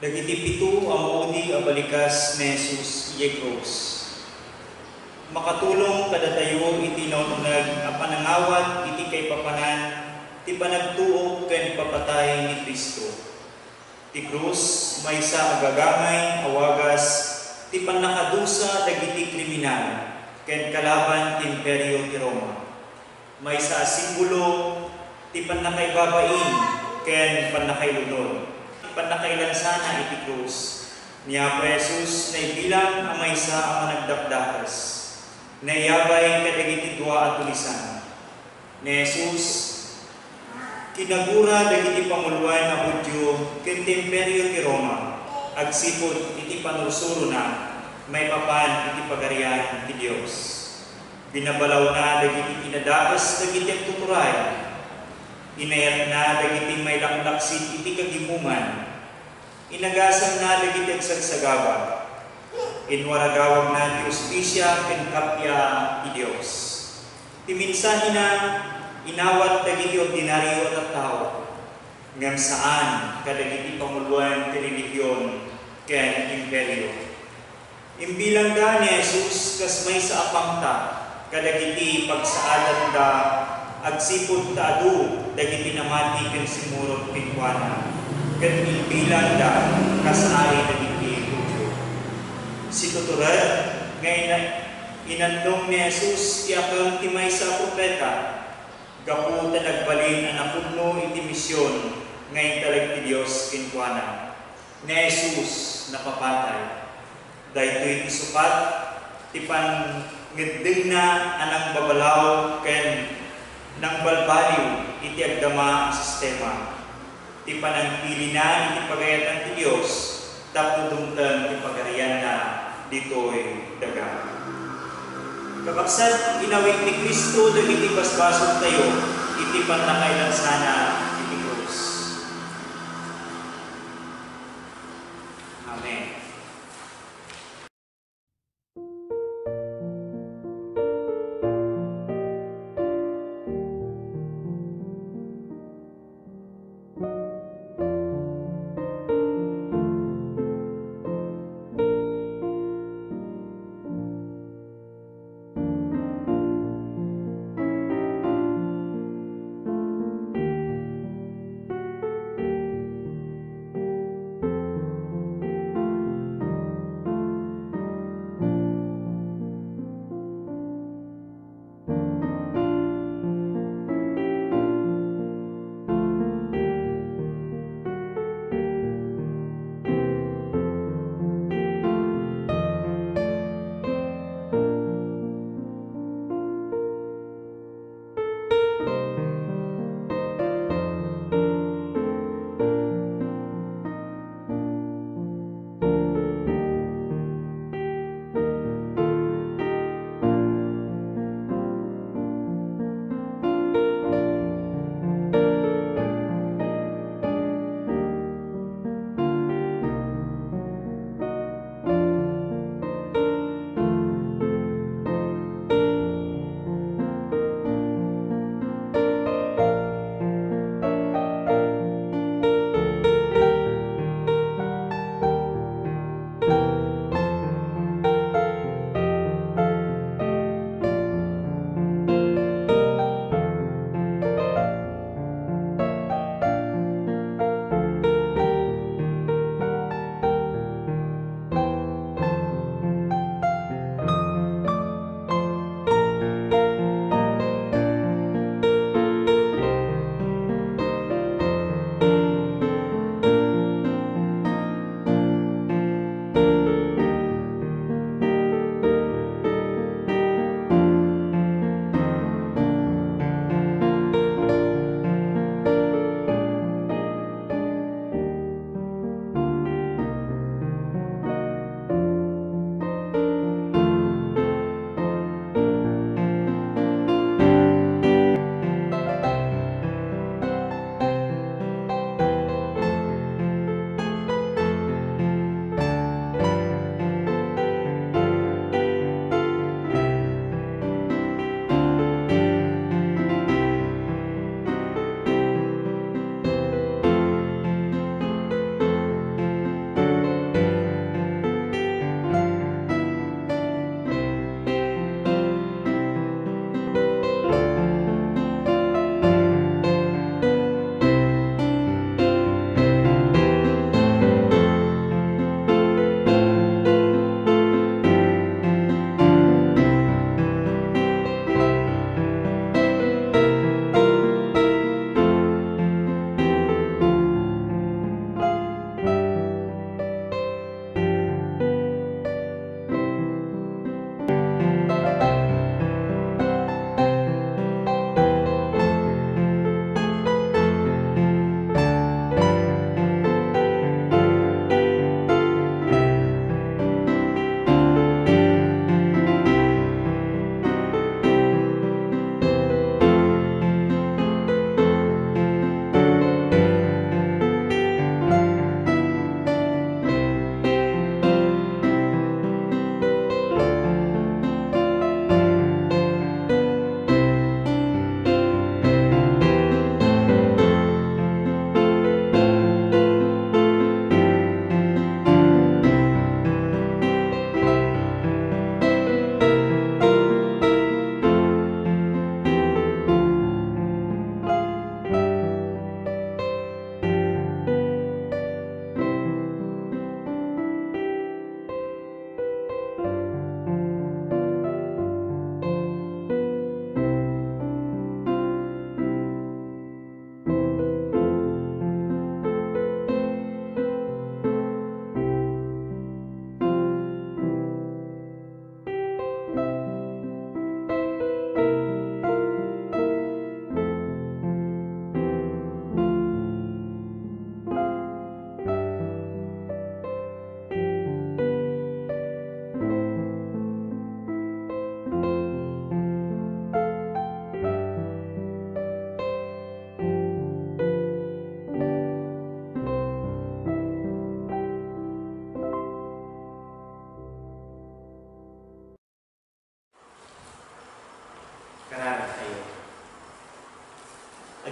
Dagiti pito ang udi a balikas ni Jesus iye krus. Makatulong kadatayo iti naununag a panangawat iti kay papanan ti panagtuog ken papatay ni Kristo. Ti krus maysa agagamay awagas ti panakadusa dagiti kriminal ken kalaban ti imperyo ti Roma. Maysa a simbolo ti panakaibabain ken panakailunod. Panakailansana iti krus. Niya Jesus na ibilang ang maysa ang managdakdakas. Naiyabay kadagiti dua at tulisan. Ni Jesus, kinagura dagiti pamuluan na Hudyo ken imperyo ti Roma. Agsipod iti panursuro na may papan iti pagarian ti Dios. Binabalaw na dagiti kinadakas dagiti tuturay. Inayat na dagiti may laklaksit iti kagimuman. Inagasam na dagiti agsagsagaba. Inwaragawag na ti ustisya ken kapya ti Dios. Ti minsahi na inawat dagiti ordinaryo at tao. Ngem saan kadagiti pamuluan ti relihiyon ken imperyo. Imbilang da ni Jesus kas may sa apangta kadagiti pagsaadan da agsipod taadu dagiti namati ken simurot pikwana ken imbilang da kasari dagiti Hudyo. Si tuturan ngayon inandong ni Jesus ti akam ti maysa propeta gapu ta nagbalin ang napudno iti misyon ngayon talag ti Dios kinkwana. Ni Jesus napapatay. Daytoy ti supat ti pangedeng na anang babalaw ken nang balbaliw iti agdama ang sistema. Ti panangpili na iti pagayatan ti Dios tapno dumten ti pagarian na ditoy daga. Kapaksan inawit ni Kristo dagiti basbasol tayo iti panakailansana iti krus. Amen.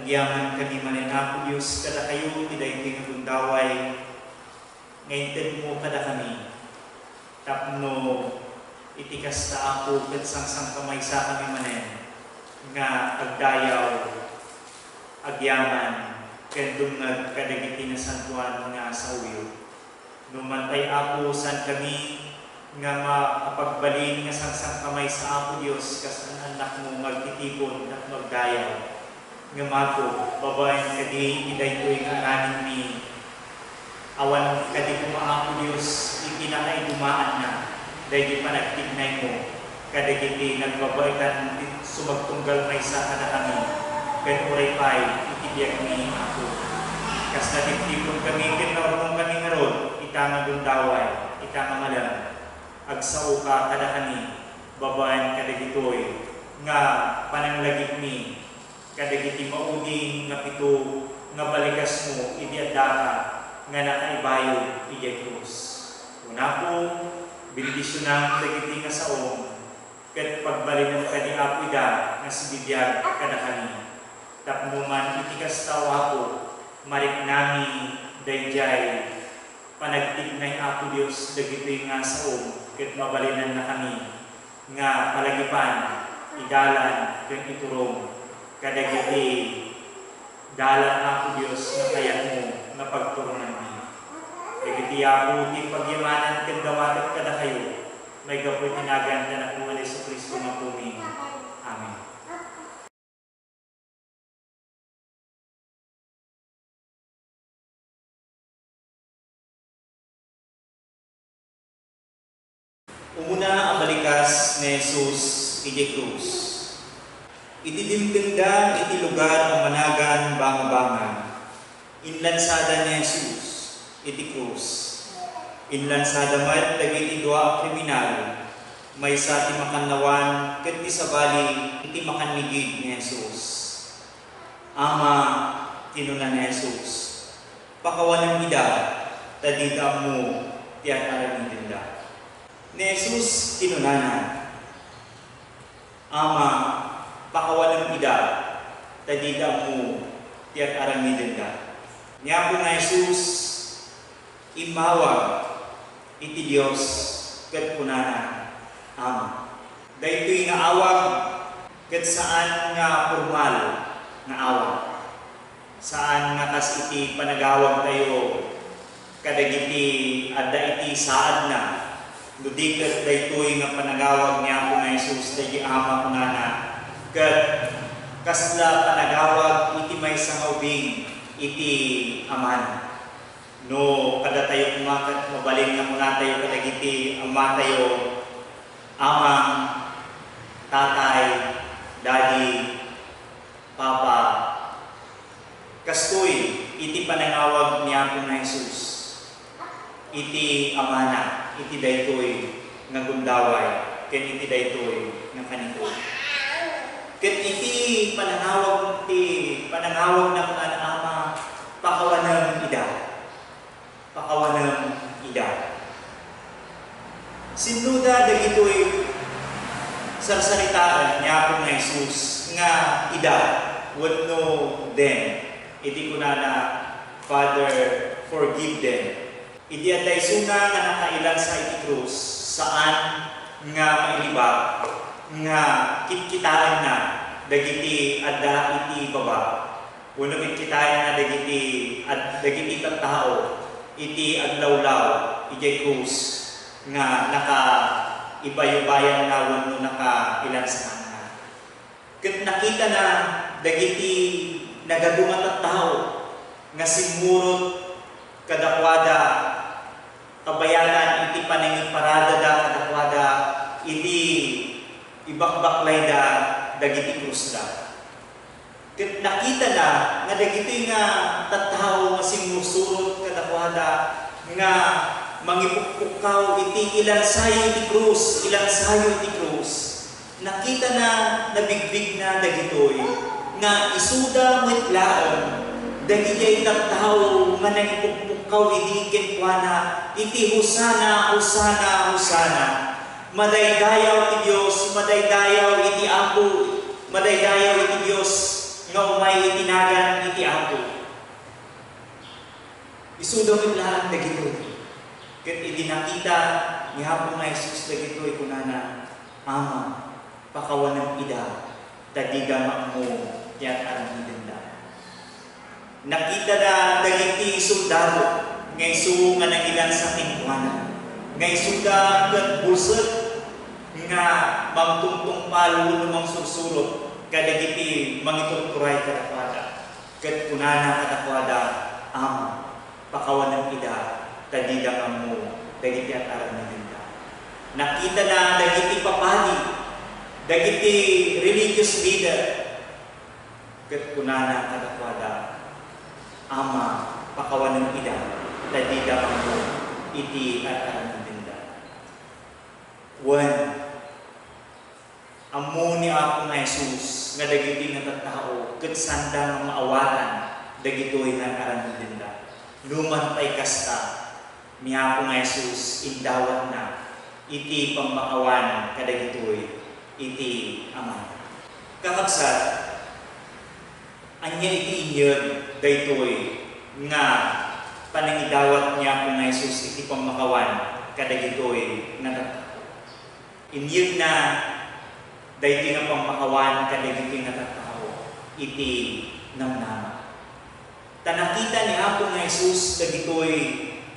nagyaman kami manin Apo Diyos, kada kayo, tiday ito yung daway, ngayon mo kada kami, tapno, itikas ta ako, katsang-sang kamay sa kami manin, nga agdayaw, agyaman, kandungag kadagiti na santuan nga sa uyo. Numantay Apo, san kami, nga makapagbalin nga sang-sang kamay sa Apo Diyos, kas ang anak mo magtitipon at magdayaw. Nga mako, babaeng kadi, iday ko'y nga aranin ni awan kadi Apo Diyos, ikinakay dumaan na, dahil di pa nagtignay mo, kadagiti nagbabaikan sumagtunggal may sa kana kami, kanuray pa'y itibiyag ni Apo. Kas natitipon kami, kinarunong kami nga ron, itanga dundaway, itanga malam, agsao ka kada kami, babaeng kadagitoy, nga pananglagit ni, kadagiti mauding nga pito, nga balikas mo, idiadaka, nga nakaibayo, iyay krus. Una po, binidisyonan dagiti nga saong, kat pagbalinan ka ni Apo ida, nga sibidiyag kada kami. Tapnuman itikas tawa po, marik nami, dayjay, panagtignay Apo Diyos, dagiti nga saong, kat mabalinan na kami, nga palagipan, idalan, kat iturong, kadagiti dalan Apo Diyos na kayat mo na pagturunan mo. Dagiti Apo, di pagyamanan kandawagat kada kayo, may gapoy tinagan na nakuha ni Kristo na puming. Amen. Umuna ang balikas ni Jesus iti krus. Itidimtinda iti lugar ang managan banga-banga. Inlansada ni Jesus iti krus. Inlansada mat dagiti dua ang kriminal. May sa ti makannawan ket ti sabali iti makanmigid ni Jesus. Ama tinunan ni Jesus. Pakawanan ida tadida mo ti ataran dinda. Ni Jesus tinunanan. Ama pakawalan ida, tadida mo, tiyak aramidin ka. Niya po na Jesus, imawag, iti Diyos, kat punana, Ama. Dahil nga awag, kat saan nga formal nga awag. Saan nga kas iti panagawag tayo, kadagiti adda iti saad na, ludikat daytoy nga panagawag niya po na Jesus, dahil Ama punana, kat kasla panagawag iti may sangaubing iti aman. No, kada tayo kumakat, mabalin nga muna tayo kadagiti ama tayo, amang, tatay, daddy, papa. Kastoy, iti panagawag niya po na Jesus. Iti amana, iti daytoy nga gundaway, ken iti daytoy nga kanito. Ket iti panangawag na mga ama, pakawanang ida. Pakawanang ida. Sinuda dagitoy sarsaritaan niya po na Jesus nga ida, wenno them. Iti kunana, Father, forgive them. Iti aday suna nga nakailan sa iti krus, saan nga mailibak, nga kitkitaan na dagiti adda iti baba. Kuno kitkitaan na dagiti tattao iti aglawlaw iti krus nga naka ibayubayan na wenno naka ilan sa nga. Ket nakita na dagiti nagaduma tattao nga simurot kadakwada kabayanan iti panangiparada da kadakwada iti ibakbaklay da dagiti krus da. Ket nakita na nga dagiti nga tattao nga simusurot kadakwada nga mangipukpukaw iti ilan sayo iti krus, ilan sayo iti krus. Nakita na nabigbig na dagitoy nga isuda mitlaon dagiti tattao nga nangipukpukaw iti kenkuana iti husana husana husana. Madaydayaw ti Diyos, madaydayaw iti Apo, madaydayaw iti Diyos, nga umay itinagan iti Apo. Isudom lahat dagito. Ket iti nakita ni Apo nga Jesus dagito kunana, Ama, pakawanang ida, tadiga mo yat aramiden da. Nakita na dagiti soldado nga isu nga nangilan sa tingkuanan. Nga isu da ket bulsat nga magtungtong palo lumang sursurot kadagiti mangituturay kadakwada. Ket kunana kadakwada, Ama, pakawanang ida, tadida mo dagiti at aramiden da. Nakita na dagiti papadi, dagiti religious leader, ket kunana kadakwada, Ama, pakawanang ida, tadida mo iti at aramiden da. Amo ni Apo nga Jesus nga dagiti nga tattao ket sanda nga maawatan dagitoy nga aramiden da. Luman pay kasta ni Apo nga Jesus indawat na iti pamakawan kadagitoy iti Ama. Kakabsat, anya iti inyon daytoy nga panangidawat niya Apo nga Jesus iti pamakawan kadagitoy nga tattao. Inyon na dahil nga pamakawan kadagiti nga tattao iti namnama. Tanakita ni Apo nga Jesus dagitoy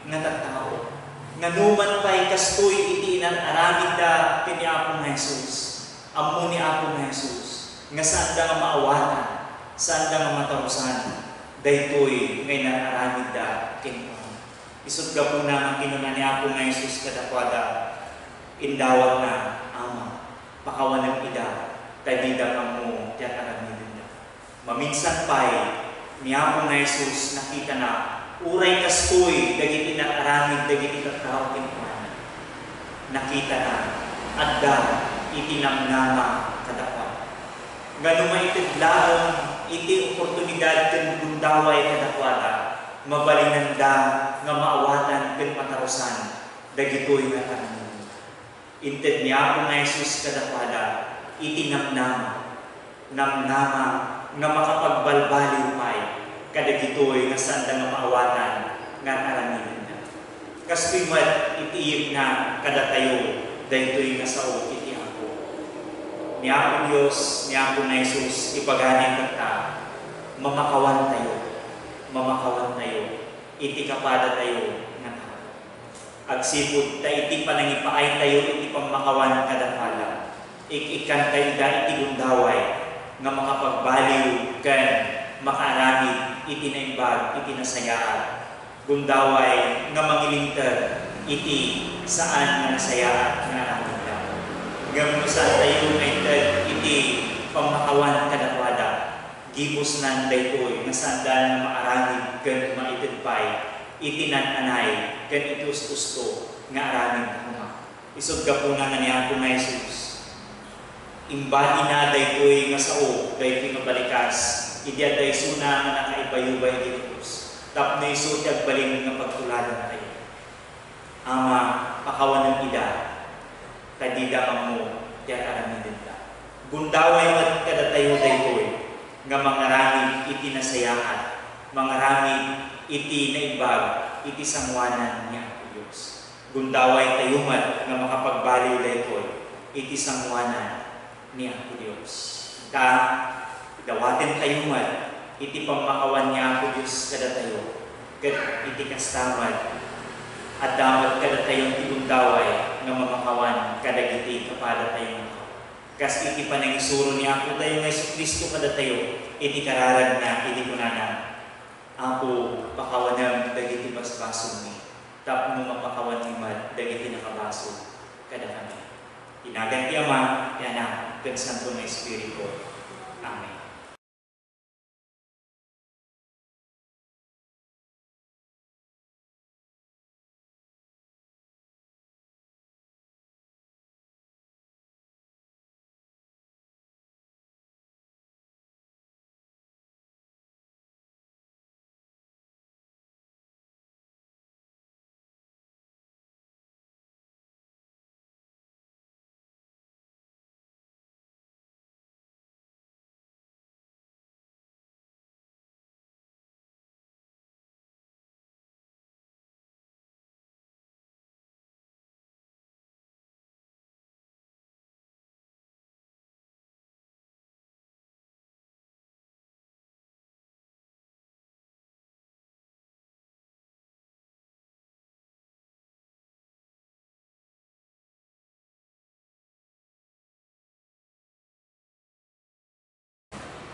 nga tattao. Nganuman pa'y kastoy iti inaramid da kini Apo nga Jesus. Amo ni Apo nga Jesus nga saan da nga maawatan, saan da nga matarusan, daytoy nga inaramid da kini Apo. Isod ka po na ang kinuna ni Apo nga Jesus kadakwada, indawat na, Ama, pakawanang ida, tadida mo tiyak aramidin na. Maminsan pa'y ni Apo nga Jesus nakita na uray kastoy dagiti na aramid dagiti tattao kinkuana. Nakita na adda iti namnama kadakwada. Ngano maitidlaon iti oportunidad ken gundaway kadakwada, mabalinanda nga maawatan ken patarusan dagitoy nga aramid. Inted ni Apo nga Jesus kadakwada iti namnama nga makapagbalbaliw pa'y kadagitoy nga sanda nga maawatan nga aramidin na. Kaspimat itiip na kadatayo daytoy nga sao iti Apo. Ni Apo Dios, ni Apo nga Jesus ipaganing kata mamakawan tayo iti kapada tayo nga tao. Agsipod ta iti panangipaay tayo iti pamakawan kadakala. Ikan tayo da iti gundaway nga makapagbaliw kan makaramid iti naimbag iti nasayaan. Gundaway nga mangilingtad iti saan nga nasayaan nga aramid da. Ngam saan tayo naitad iti pamakawan kadakwada. Gibos nan daytoy nga saan nga maaramid kan maitidpay iti nananay ken iti gusto nga aramid kuma. Isod ka po na ni Apo nga Jesus. Imbali na daytoy nga sao, daytoy nga balikas, idi aday suna nga nakaibayubay iti Dios. Tapno iso ti agbalin nga pagtuladan tayo. Ama, pakawanang ida, tadida mo ti aramidin ta. Gundaway mat kadatayo daytoy nga mangaramid iti nasayahan, mangaramid iti naimbag, iti sangwanan niya Apo Diyos. Gundaway tayumat nga makapagbaliw daytoy iti sangwanan niya Apo Diyos. Dawaten tayumat iti pamakawan niya Apo Diyos kada tayo. Ket iti kastamad at damat kada tayong ti gundaway nga mamakawan kadagiti kapada tayo. Kas iti panangisuro niya Apo tayo nga Kristo kada tayo iti kararag na iti kunana. Apo, pakawanam dagiti basbaso ni. Tapno mapakawan ni Mad dagiti nakabaso kada kami. Inagan ti Ama, ti Anak, ken Santo nga Espiritu. Amen.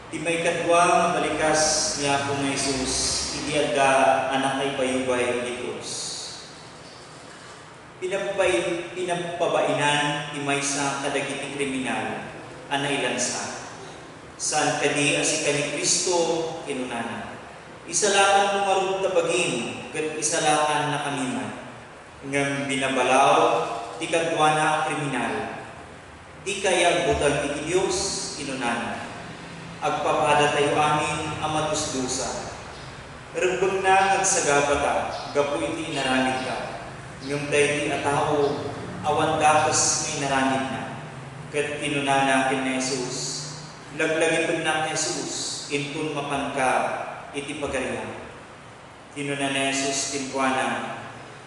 Ti may kadwa balikas niya po nga Jesus, iti adda anak ay payubay ni Diyos. Pinapabainan ti maysa kadagiti kriminal anailansa. Saan kadi asika ni Kristo kinunana. Isalakan lumarod na baging, kat isalakan na kamiman. Ngam binabalaw, ti kadwa na kriminal. Di kaya butang iti Diyos kinunana. Agpapada tayo amin amatusdusa. Regbeng na agsagabata, gapu iti inaramid ka. Ngam tayo ti atao, awan dapas may naramid na. Kat kinunana kin na Jesus, laglagin na Jesus, intun mapanka, iti pagarihan. Kinuna na Jesus tinkuana,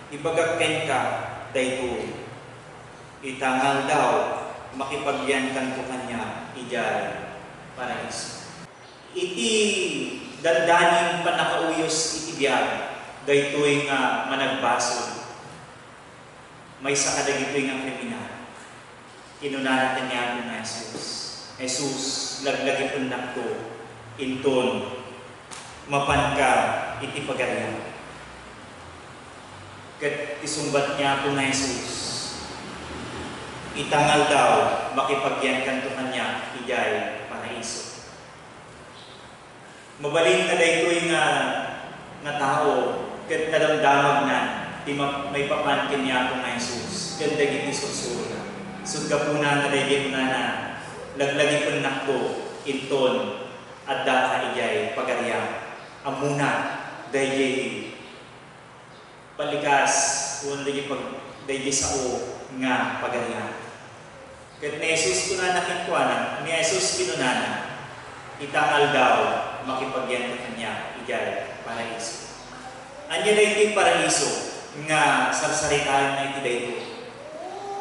ibagakken ka, dayto. Itangal daw, makipagyan kan ko kanya, ijay, paraiso. Iti dandaning panakauyos iti biyag, daytoy nga managbasol. May sakadagitoy nga kriminal. Kinuna natin niya po na Jesus. Jesus, laglagi po nakto, inton, mapanka, iti pagarihan. Kat isumbat niya po na Jesus, itangal daw, makipagyan kanto kanya, ijay, paraiso. Mabalin na daytoy nga tao, kat nadamdamag na, may papankin niya po na Jesus, kat dagiti sursuro na. Sudka po na nadaydi mo na laglagi po nakto, inton, at daka ijay, pagarihan. Amuna, daydi, palikas, kung daydi sao nga pagarihan. Kat ni Jesus ko na nakikwana, ni Jesus kinunana, itangal daw, makipagyan ko kanya, ijay, paraiso. Anya daydi paraiso, nga sarsaritayan na iti dayto.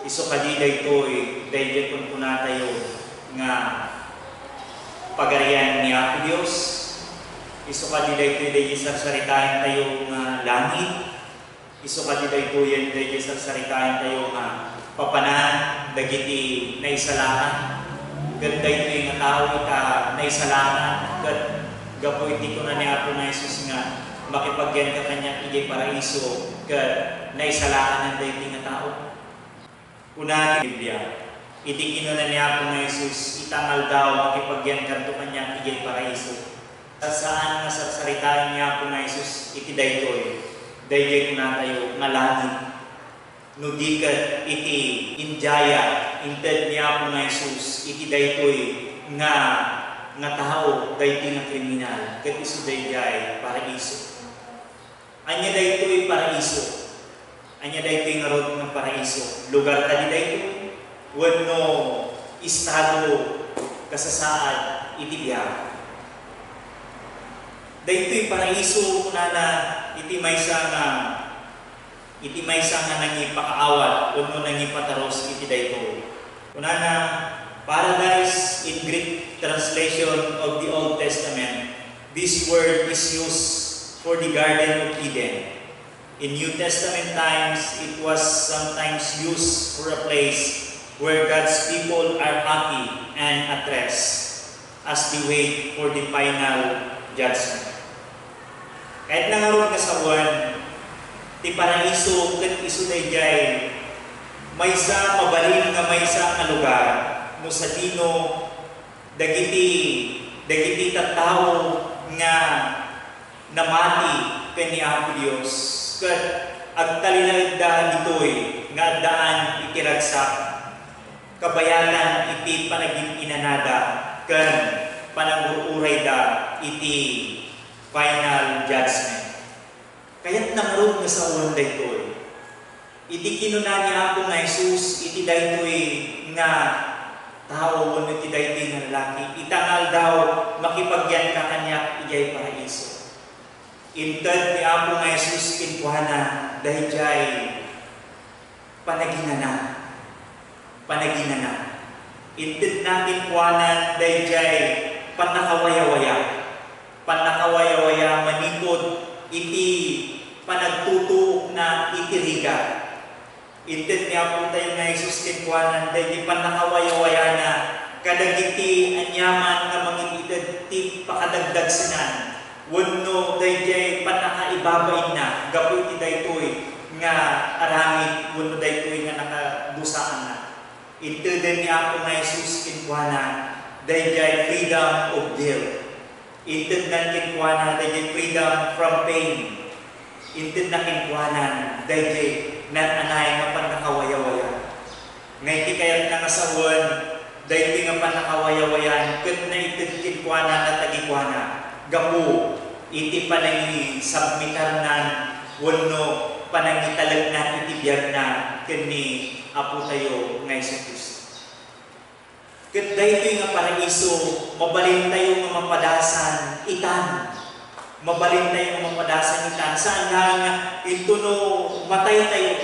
Iso kadi daytoy, daydi kun kuna tayo nga pagarian ni Apo Dios. Iso kadi daytoy daydi sarsaritayan tayo nga langit. Iso kadi daytoy daydi sarsaritayan tayo nga papanan dagiti naisalakan. Ket daytoy nga tao ita naisalakan ket gapo iti kuna ni Apo na Jesus nga makipagyan ka kanya ijay paraiso ket naisalakan daydi nga tao. Una ti Biblia, iti kinuna niya po na Jesus, itangal daw, makipagyan kanto kanyang ijay paraiso. Saan nga sarsaritaan niya po na Jesus, iti daytoy, dayjay ko na tayo, nga langit. Nudikat iti injaya, inted niya po na Jesus, iti daytoy, nga tao, daytoy nga kriminal, ket iso dayjay paraiso. Anya daytoy paraiso. Anya daytoy nga rod ng paraiso. Lugar tadi daytoy, wenno estado kasasaad iti biyag. Daytoy paraiso kunana iti maysa nga nangipakaawat wenno nangipataros iti daytoy. Kunana paradise in Greek translation of the Old Testament, this word is used for the Garden of Eden. In New Testament times, it was sometimes used for a place where God's people are happy and at rest as they wait for the final judgment. Kahit nangarod nga sa buwan, ti paraiso ket isu dayjay maysa mabalin nga maysa nga lugar no sa dino dagiti tattao nga namati ken ni Apo Dios. Ket agtalinaid ditoy nga daan itiragsak kabayanan iti panagin-inanada ken panangururay da iti final judgment. Kaya't nangarod nga sa uwan daytoy. Iti kinuna ni Apo nga Jesus iti daytoy nga tao wenno iti daytoy nga lalaki. Itangal daw makipagyan ka kanya ijay paraiso. Inted ni Apo nga Jesus kinkuhana dayjay panaginana. Inted natin kuhanan dayjay panakawaya-waya manikod iti panagtutuok na itiriga. Inted ni Apo tayo nga Jesus kinkuhanan dayjay panakawaya-waya na kadagiti anyaman nga mangingidad ti pakadagdag sinan. Wenno dayjay panakaibabain na gapu iti daytoy nga aramid wenno daytoy nga nakadusaan na. Inteden ni Apo nga Jesus kinkuana dayjay freedom of guilt. Inted na kinkuana dayjay freedom from pain. Inted na kinkuanan dayjay nananay nga panakawaya-waya. Ngay ti kayat na nga sawan dayjay nga panakawaya-wayan ket na ited kinkuana na tagikuana. Gapu iti panangi submitarnan wenno panangi talagnan iti biag na ken ni Apo tayo nga Kristo. Ket daytoy nga paraiso mabalin tayo nga mapadasan itan. Mabalin tayo nga mapadasan itan. Saan nga ito no matay tayo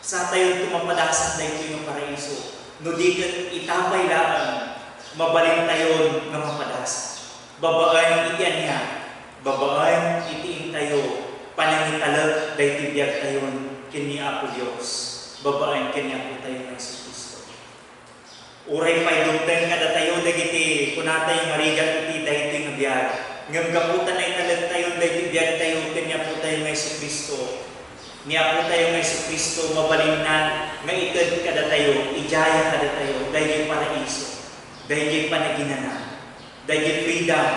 sa tayo tumapadasan daytoy nga paraiso. No di ket itapay laan mabalin tayo nga mapadasan. Babaan iti anya, babaan iti tayo, panangitalag dahi tibiyag tayon kini Apo Dios. Babaan kini Apo tayo ng Kristo. Uray pa'y dumpen kada tayo dagiti kunatay marigat iti dahi iti nga biyag. Ngam gaputan na italag tayo dahi tibiyag tayo kini Apo tayo ng Kristo. Ni Apo tayo ng Kristo mabalinnan nga itad kada tayo, ijaya kada tayo, dahi paraiso, dahi panaginana. Dahil freedom,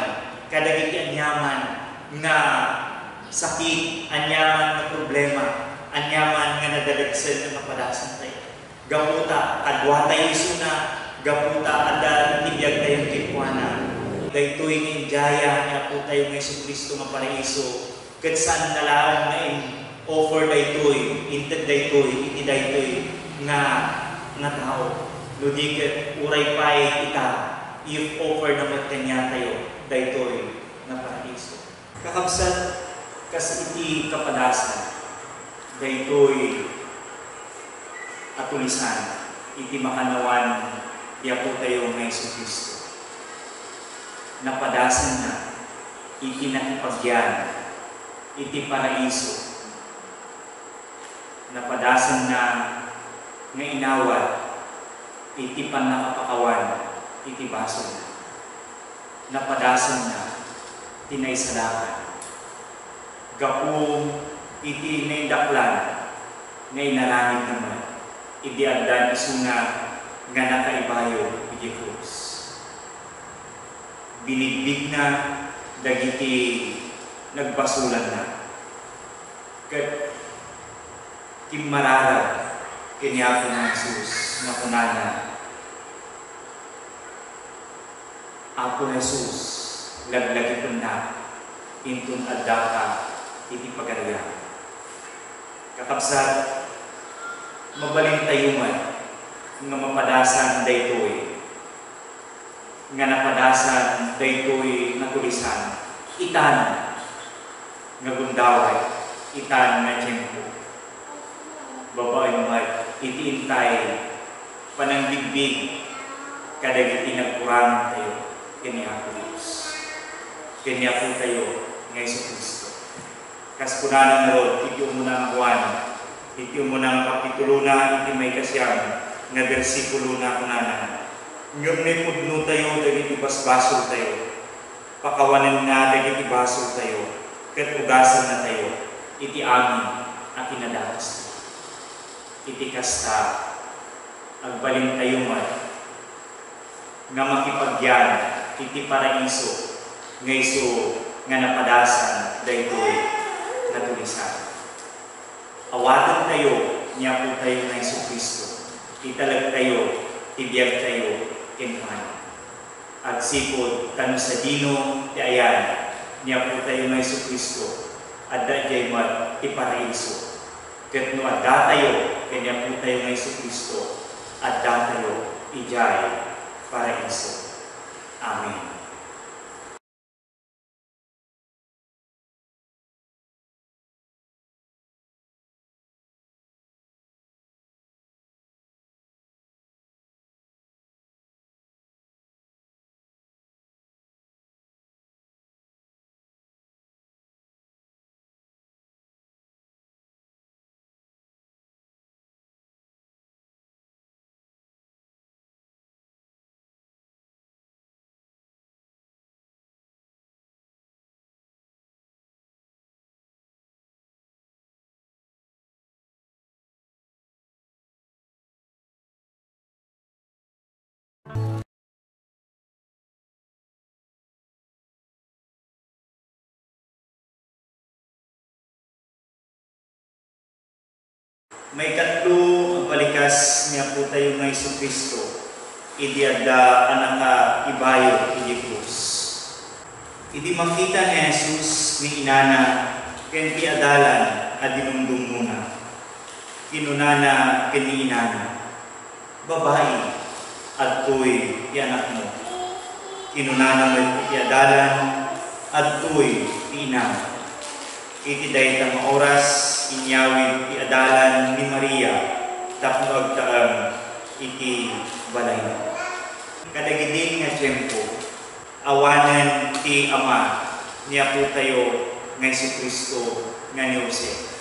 kadagiti anyaman na sakit, anyaman na problema, anyaman nga nadalagsan na mapadasan tayo. Gaputa, adwa tayo isuna, gaputa, ada tibiyag tayong kikuana. Dahil tuwing injaya niya po tayo ng Kristo maparaiso, kat saan nalaan na offer daytoy, inted daytoy, iti daytoy nga tao. Ludigat, uray pa'y ita, if offer naman kanya tayo, daytoy na paraiso. Kakabsat, kas iti kapadasan, daytoy atulisan, iti makanawan, iya po tayo ng Kristo. Napadasan na, iti nakipagyan, iti paraiso. Napadasan na, nga inawat, iti panakapakawan, iti baso na. Napadasan na, tinaysalakan. Gapu, iti naindaklan, nga inarangit naman, idiagdan isuna, nga nakaibayo, iti krus. Binigbig na, dagiti nagbasulan na. Kat, kimarara, kanya po ng Jesus, na kunana, Apo Jesus, laglagi na, intun adaka, iti pagariyan. Kakabsat, mabalin tayo man, nga mapadasan daytoy, nga napadasan daytoy nakulisan, itan, nga gundaway, itan nga tiyempo. Babae mat, itiintay, panangbigbig, kadagiti nagkurang tayo, kanya po Diyos. Kanya po tayo, ngay sa Kristo. Kas punanan na rod, iti umunang buwan, iti umunang kapitulo na, iti may kasyang, nga versikulo na punanan. Ngayon may pudno tayo, dagiti basbasol tayo. Pakawanan na, dagiti basol tayo. Kat ugasan na tayo, iti amin, at kinadakas. Iti kasta, agbalin tayo man, nga makipagyan, iti paraiso, ngayso nga napadasan, daytoy natulisan. Awatan tayo, niya po tayo ng Kristo. Italag tayo, tibiyag tayo, kinkahan. At sipod, kanu sa dino, ti ayan, niya po tayo ng Kristo. At dayjay mat, iparaiso. Ket no adda tayo, kanya po tayo ng Kristo. Adda tayo, ijay, paraiso. Amen. May katlo ang balikas niya po tayo ng Jesucristo. Idi adda anak ibayo idi krus. Idi makita ni Jesus ni inana ken ti adalan a dinumdum muna. Kinunana ken ni inana. Babae adtoy ti anak mo. Kinunana mo ti adalan adtoy ti ina. Iti daytang oras inyawid ti adalan ni Maria tapno agtaam iti balay. Kadagiti nga tiyempo awanan ti Ama niya po tayo nga Jesucristo nga ni Jose.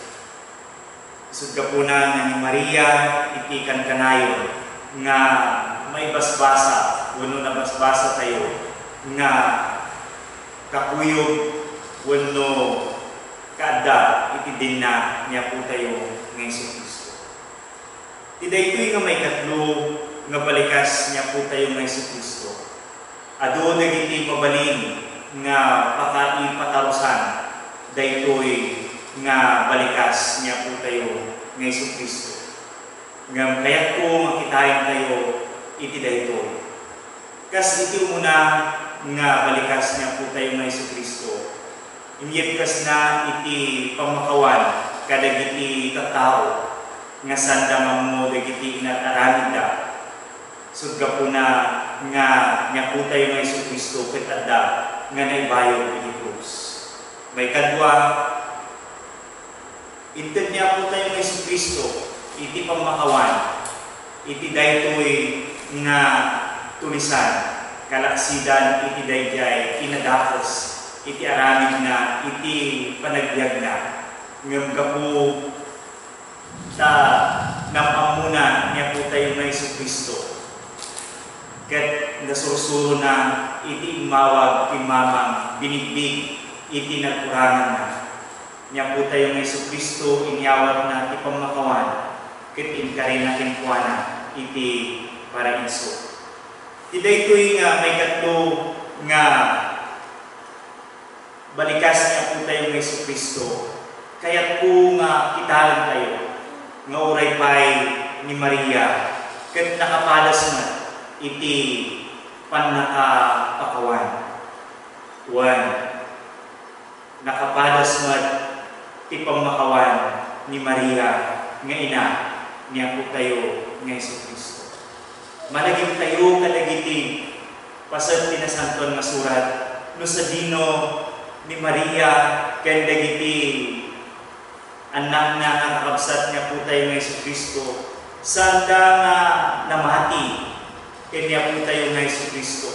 Isud ka po na nga ni Maria iti kankanayon nga may basbasa wano na basbasa tayo nga kakuyog wano kada iti din na niya po tayo ng Jesucristo. Ida ito'y nga may katlo nga balikas niya po tayo ng Jesucristo. Ado nagiti mabalin nga patarusan daytoy nga balikas niya po tayo ng Jesucristo. Nga kaya't ko makitayin tayo iti daytoy. Kas iti muna nga balikas niya po tayo ng Jesucristo. Inyip kas na iti pamakawan kadagiti tattao nga sanda mo dagiti inataramid da. Sudga po na nga nya po tayo ng Jesucristo ket adda nga naibayo iti krus. May kadwa inted niya po tayo ng Jesucristo iti pamakawan iti daytoy nga tulisan kalaksidan iti dayjay inadakos iti aramid na, iti panagbiag na. Ngam gapu ta napamuna niya po tayo ng Jesucristo. Ket nasursuro na iti imawag, imamang, binigbig, iti nagkurangan na. Niya po tayo ng Jesucristo, inyawag na iti pamakawan, ket inkari na kinkuana, iti paraiso. Ida ito'y nga may katlo nga balikas niya po tayo ng Jesucristo. Kaya't po nga kitalan tayo nga oray pa'y ni Maria ket nakapadas na iti panakapakawan. One, nakapadas na iti pamakawan ni Maria nga ina niya po tayo ng Jesucristo. Malagim tayo kadagiti pasad pinasanton nga surat no sa dino ni Maria ken dagiti anak na nakakabsat niya po tayo ng Jesucristo sanda nga namati ken niya po tayo ng Jesucristo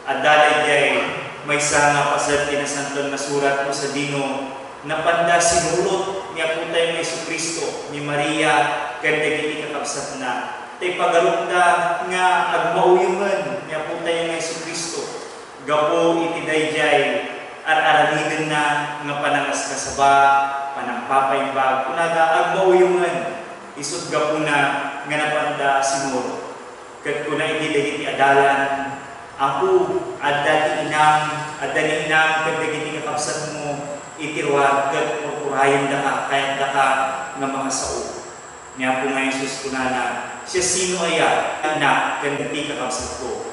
at dalay may nga pasad pinasanton nga surat mo sa dino napanda sinulot niya po tayo ng Jesucristo ni Maria ken dagiti kakabsat na tay pagarukda nga agmauyuman niya po tayo ng Jesucristo gapo iti dayjay ar-aramidin na nga panangas kasaba, panangpapaimbag, kunaga agmauyuman, isud gapo na nga napanda sinuro. Ket kuna iti dagiti adalan, ako adda ti inang, adda ni inang ket dagiti kakabsat mo itiruwag ket purpurayon da ka, kayat da ka nga makasao. Niya po nga Jesus kunana, siya sino aya, anak ket dagiti kakabsat ko.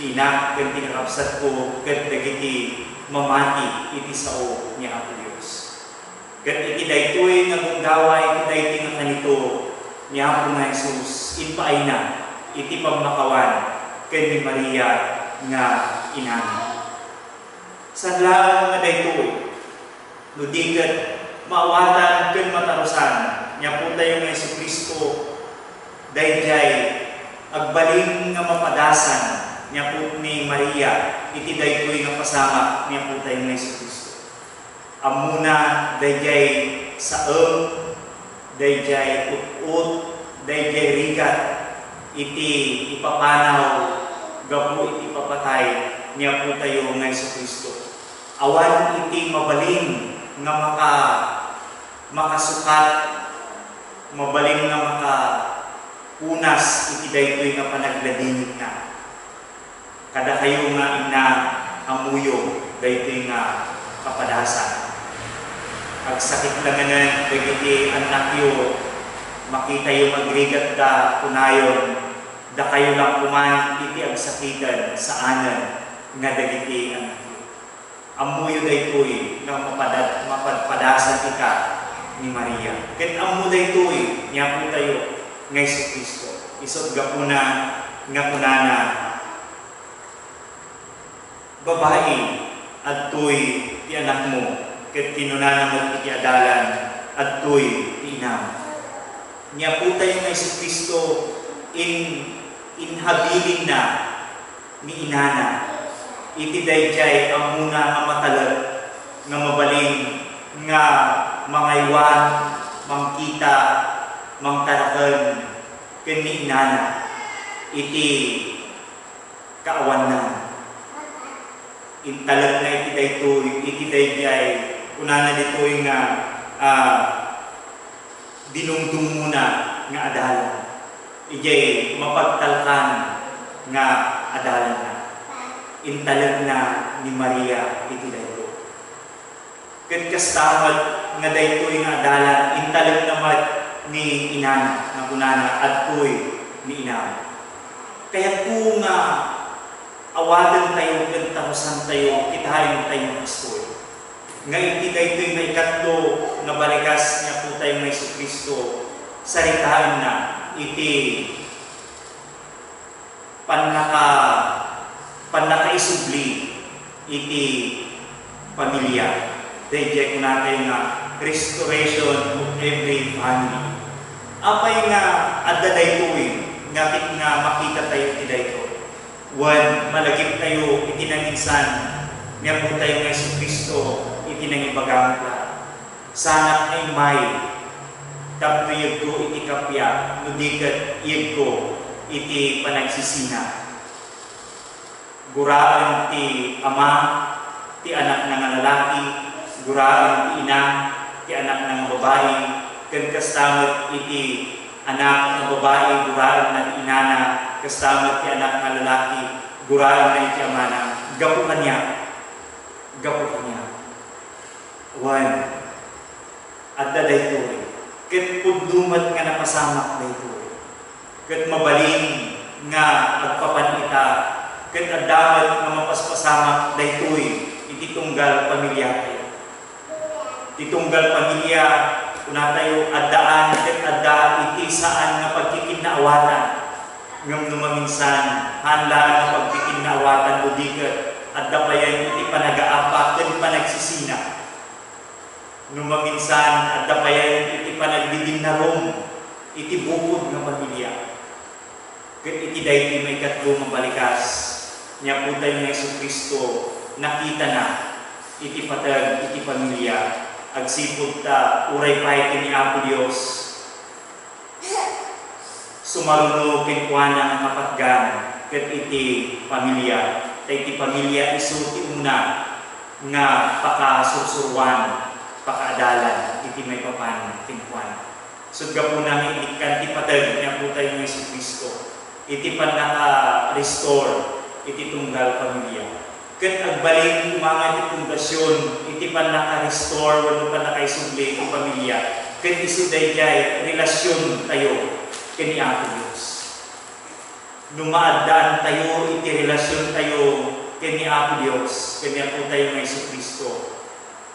Ina ket kakabsat ko ket dagiti mamati iti sao ni Apo Dios. Ket iti daytoy nga gunggawa iti dayti nga kanito ni Apo nga Jesus inpaay na iti pamakawan ken ni Maria nga ina. Sadlaang nga daytoy no di ket maawatan ken matarusan niya po tayo nga Jesucristo dayjay agbalin nga mapadasan niya po ni Maria, iti daytoy nga pasama niya po tayo ng Jesucristo. Amuna, dayjay saem, dayjay ut-ut, dayjay rigat, iti ipapanaw, gapu iti papatay niya po tayo ng Jesucristo. Awan iti mabaling nga makasukat, mabaling nga makapunas, iti daytoy nga panagladingit na. Kada kayo nga ina amuyo daytoy nga kapadasan. Agsakit langanan dagiti anak yo makita yung magrigat da kunayon, da kayo lang kuman iti agsakitan sa anan nga dagiti anak yu. Amuyo daytoy nga mapadpadasan ika ni Maria. Ket ammo daytoy niya po tayo nga Kristo. Isod gapuna nga kunana babae adtoy ti anak mo ket kinunana mo iti adalan adtoy ti inam. Niya po tayo nga Kristo inhabilin na ni inana iti dayjay ang muna nga matalag nga mabalin nga mangaywan, mangkita, mangtarakan ken ni inana iti kaawanan. Intalag na iti daytoy iti dayjay kunana ditoy nga dinungdung muna nga adalan. Ijay mapagtalkan nga adalan na. Intalag na ni Maria iti daytoy. Ket kastamat nga daytoy nga adalan intalag namat ni inana nga kunana adtoy ni inana. Kaya kung awadan tayo ken tarusan tayo kitahayon tayo Kristo. Nga iti daytoy nga ikatlo nga balikas niya po tayo nga Kristo saritaan na iti panakaisubli iti pamilya. Dayjay kuna tayo nga restoration of every family. Apay nga adda daytoy nga makita tayo iti daytoy. One, malagip tayo iti nanginsan nga po tayo nga Kristo iti nangibagamta. Sana ay may tapno yugko iti kapya, nudikat yugko iti panagsisina. Guraan ti ama, ti anak ng lalaki, guraan ti ina, ti anak ng babae, ken kastamot iti anak ng babae, guraan na ti inana, kastamot ti anak ng lalaki, guraan na iti amana, gapukan niya. Gapukan niya. One, adda daytoy. Ket puddumat nga napasamak daytoy. Ket mabalin nga agpapanita. Ket addamat nga mapaspasamak daytoy iti tunggal pamilya tayo. Iti tunggal pamilya kuna tayo addaan ket adda iti saan nga pagkikinaawatan. Ngem numaminsan hanlaan nga pagkikinaawatan udiket adda payan iti panagaapa ken panagsisina. Numaminsan adda payan iti panagdidinarong iti bukod nga pamilya. Ket iti daytoy may katlo nga balikas nya po tayo nga Kristo nakita na iti patag iti pamilya agsipud ta uray pay kini Apo Dios sumaruno ken kuana nga mapatgan ket iti pamilya. Iti pamilya isu ti una nga pakasursuruan pakaadalan iti may papan tinkuan. Sudga po namin ikan ti patag niya po tayo ng Kristo. Iti panaka-restore iti tunggal pamilya. Ket agbalik mga iti pundasyon iti panaka-restore wano panaka-isubli iti pamilya. Ket isu dayjay relasyon tayo kini Apo Dios. Numaadaan tayo iti relasyon tayo kini Apo Dios kanya po tayo ng Kristo.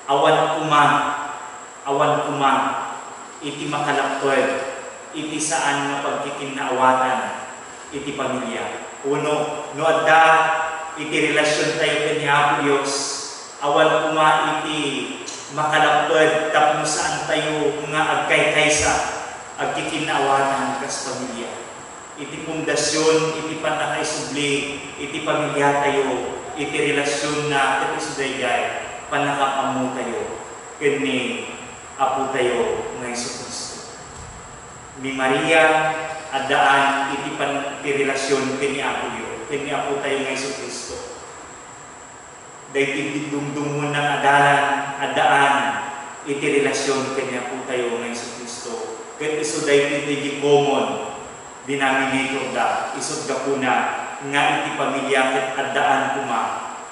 Awan kuma iti makalaptod iti saan nga pagkikinaawatan iti pamilya. Uno, no adda iti relasyon tayo kini Apo Dios awan kuma iti makalaptod tapno saan tayo nga agkay-kaysa agkikinaawatan kas pamilya. Iti pundasyon, iti panakaisubli, iti pamilya tayo, iti relasyon na iti sudayjay, panakapamu tayo, kini Apo tayo ng Kristo. Ni Maria, adaan iti relasyon kini Apo Dios, kini Apo tayo ng Kristo. Dahil didumdum ng adaan iti relasyon kini Apo tayo ng Kristo. Ket isu dahil iti common, denominator da isod gapuna nga iti pamilya ket addaan kuma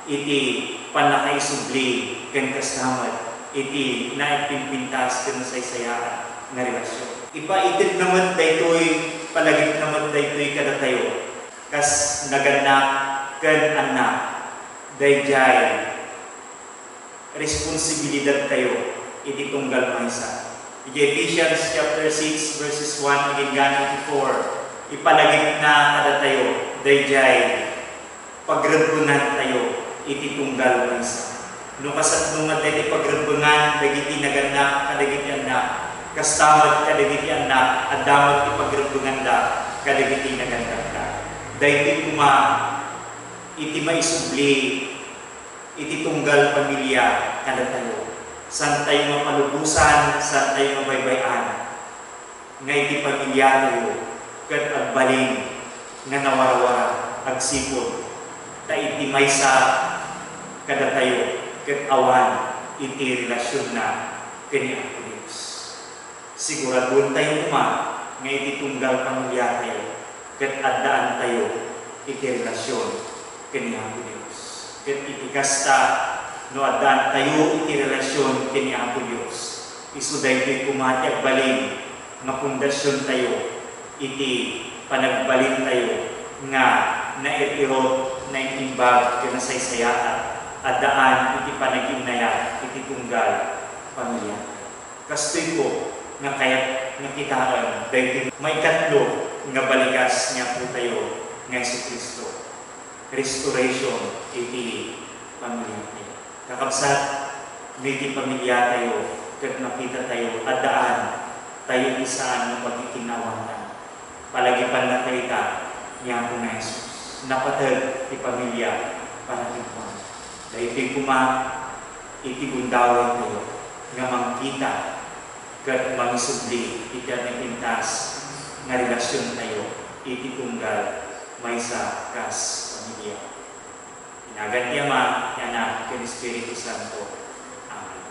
iti panakaisubli ken kastamat iti naipinpintas ken saysayaan nga relasyon. Ipaitid naman daytoy, palagit naman daytoy kada tayo. Kas naganak, kan anak, dayjay, responsibilidad tayo, iti tunggal maysa. Ephesians chapter 6 verses 1 again ganang 4, ipalagit na kada tayo, dayjay, pagrebunan tayo, iti tunggal maysa. No kasat nung iti pagrebunan, dagiti naganak, kadagiti anak, kastamad kadagiti anak, at damot ipagrebunan da, kadagiti naganak da. Dahil kuma, iti maisubli, iti tunggal pamilya, kada tayo. San tayo mapalubusan, san tayo mabaybayan. Nga iti pamilya tayo, kat agbaling, nga nawarawara, agsipod, ta iti maysa, kada tayo, kat awan, iti relasyon na, kani ang Diyos. Siguradun tayo kuma, nga iti tunggal pamilya tayo, kat addaan tayo, iti relasyon, kani ang Diyos. Kat iti kasta, no addaan tayo, iti relasyon, kani ang Diyos. Isuday ko'y kumati agbaling, nga pundasyon tayo, iti panagbalin tayo, nga nairot na itimbag, kaya nasaysayatan, addaan, iti panaginaya, iti tunggal, pamilya. Kastoy ko, nga kaya't nakitaan, dahil may katlo, nga balikas niya po tayo ng Jesu-Kristo. Restoration, iti pamilya tayo. Kakabsat, iti pamilya tayo, kat nakita tayo, adaan, tayo isaan ng pagkikinawangan. Palagipan na kita niya po ng Jesus. Napatag, iti pamilya, para tingkong. Dahil iti iti gundawin tayo, nga mangkita, kat mangisubli, iti anipintas, nga relasyon tayo, iti tunggal, maysa kas pamilya. Inagan ti Ama, ti Anak, ken Espiritu Santo. Amen.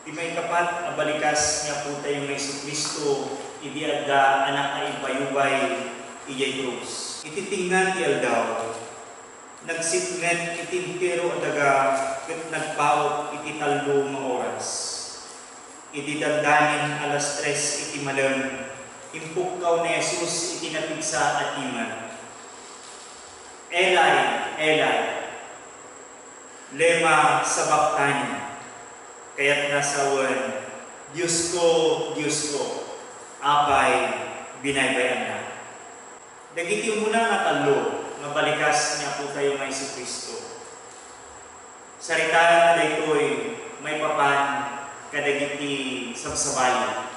Di may kapat, abalikas nga po tayo ng Jesu-Kristo, idi adda anak na ibayubay, iyay Diyos. Ititingnan ti aldaw, nagsipnget itimpero adaga, kat nagpaot iti taldo nga oras. Idi dandanin alas 3 iti malam, impukkaw na Jesus iti napigsa at iman. Elay, Elay, lema sabaktani. Kaya't nasawan, Diyos ko, apay binaybayan na. Dagiti muna nga talo, nga balikas niya po tayo ng Jesu-Kristo. Saritanan na daytoy, may papan, kadagiti sabsabali.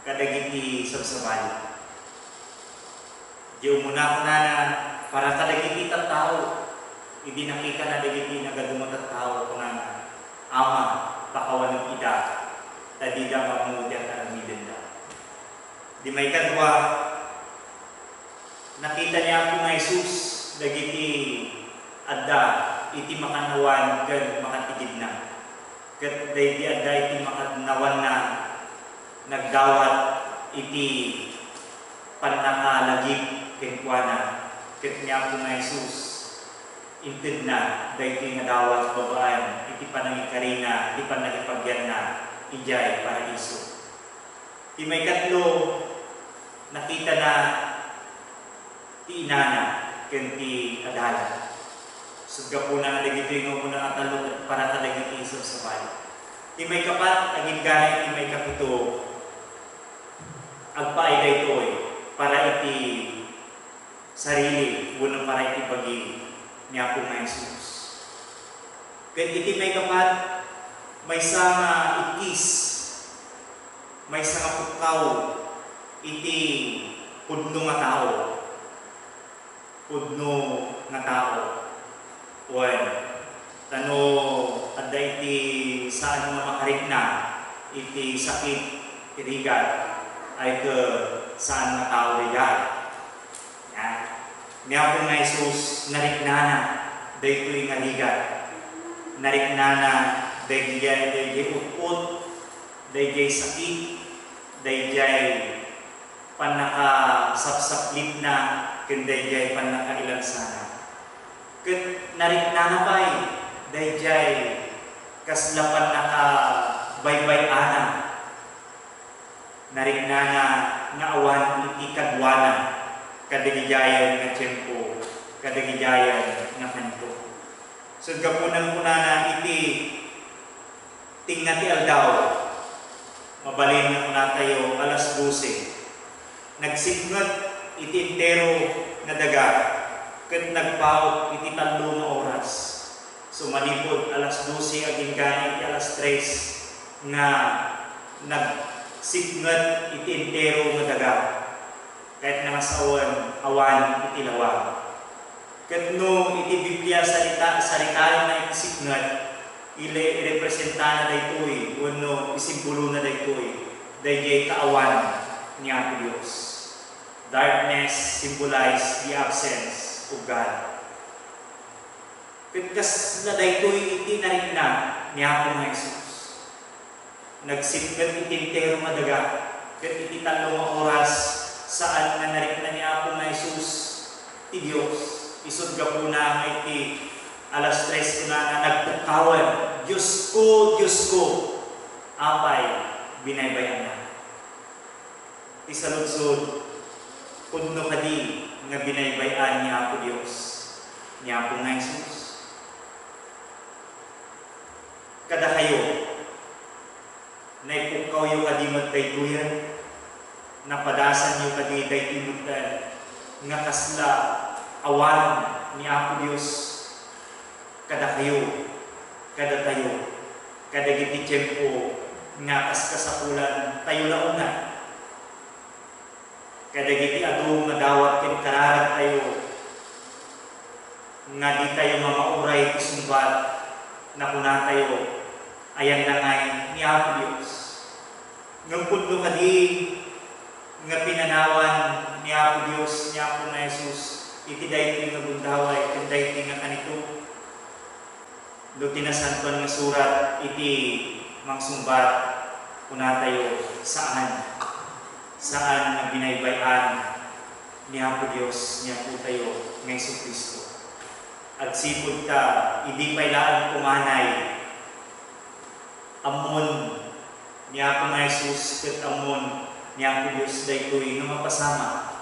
Kadagiti sabsabali. Diyo muna ko na para kadagiti tattao, hindi nakita na dagiti nagadumot tattao ko na Ama, pakawan ng ida, tadida mamudyan at midenda. Di may kadwa, nakita niya po nga Jesus, dagiti adda, iti makanawan, gan makatigid na. Kat dagiti adda, iti makanawan na, nagdawat, iti panakalagip, kenkwana. Kat niya po nga Jesus, intid na, dagiti nga dawat, babaan, iti panangikarina, iti panangipagyan na, ijay, paraiso. Di may katlo, nakita na, ti inana, ken ti adala. Sugga po na dagiti nga muna nga talo, para kadagiti iso sa bali. Di may kapat, aging gaya, di may kapito, agpaay daytoy, para iti sarili, unang para iti paging niya po nga Jesus. Kaya iti may kapat, may nga ikis, may nga pukaw, iti pudno nga tao. Pudno nga tao. Wen, tano, adda iti saan nga makarik na, iti sakit, irigat, ay ke saan nga tao rigat. Yan. Niya po nga Jesus, nariknana, dahil nga rigat. Nariknana, dahil utput, dahil sakit, dahil panakasapsaplit na, kundi panakailan sana. Ket nariknana pa'y, dahil kaslapan nakabaybay ana. Nariknana nga awan iti kadwana, kadagijayan nga tiyempo, kadagijayan nga kanto. So gapunan ko na iti tingati aldaw, mabalin na kuna tayo alas 12. Nagsignat iti entero na daga, ket nagpaot iti 3 nga oras. So malipod alas 12 aging gani iti alas 3 nga nagsignat iti entero nga daga. Kahit nangasawan awan iti lawa. Ket no iti Biblia saritaan na iti signat, irepresenta na daytoy wenno isimbolo na daytoy dayjay kaawan ni Apo Dios. Darkness symbolize the absence of God. Ket kas na daytoy iti narikna ni Apo nga Jesus. Nagsignat iti entero nga daga, ket iti 3 nga oras saan nga narikna ni Apo nga Jesus ti Dios. Isod ka po na iti alas 3 ko na nagpukawan, Diyos ko, apay, binaybayan na. Iti saludsod, pudno kadi nga binaybayan ni Apo Diyos, ni Apo nga Jesus. Kada kayo, naipukaw yung kadimat daytoyan, napadasan yung kadi daytimutan, nga kasla, awan ni Apo Dios, kada kayo, kada tayo, kada giti tiyempo, nga kaskasapulan, tayo launa. Kada giti adu nga dawat kin kararat tayo, nga di tayo mamauray kusumbat, na kuna tayo, ayan na ngay ni Apo Dios. Ngam pudno kadi, nga pinanawan ni Apo Dios, ni Apo na Jesus, iti dayti nga bundaway, iti dayti nga kanito. Do tinasantuan nga surat, iti mangsumbat, kuna tayo, saan nga binaybayan ni Apo Dios, ni Apo tayo, ng Yesu Kristo. Agsipod ka, hindi pailaan kumanay, amon ni Apo nga Jesus, ket amon ni Apo Dios, daytoy nga mapasama.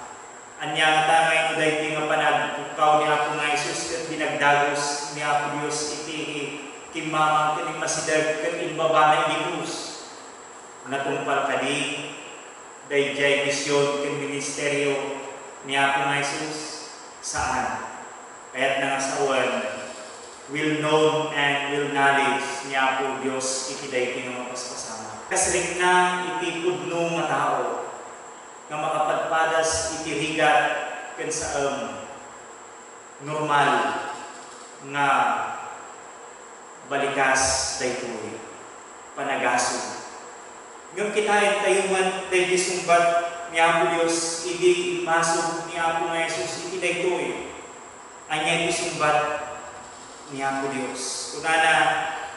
Anya nga tangay no dayti nga panagpukaw ni Apo nga Jesus, ket dinagdagos ni Apo Dios iti kimamang ket masidag ket imbabanay di krus. Natumpal kadi dayjay misyon ket ministeryo ni Apo nga Jesus saan? Kaya't nangasawan will known and will knowledge ni Apo Dios iti dayti nga mapaspasama. Kasrik na iti pudno nga tao nga makapadpadas iti rigat ken sa normal nga balikas daytoy panagaso. Ngem kitaen tayo man dayjay sumbat ni Apo Dios idi masog ni Apo nga Jesus iti daytoy. Anya iti sumbat ni Apo Dios. Kunana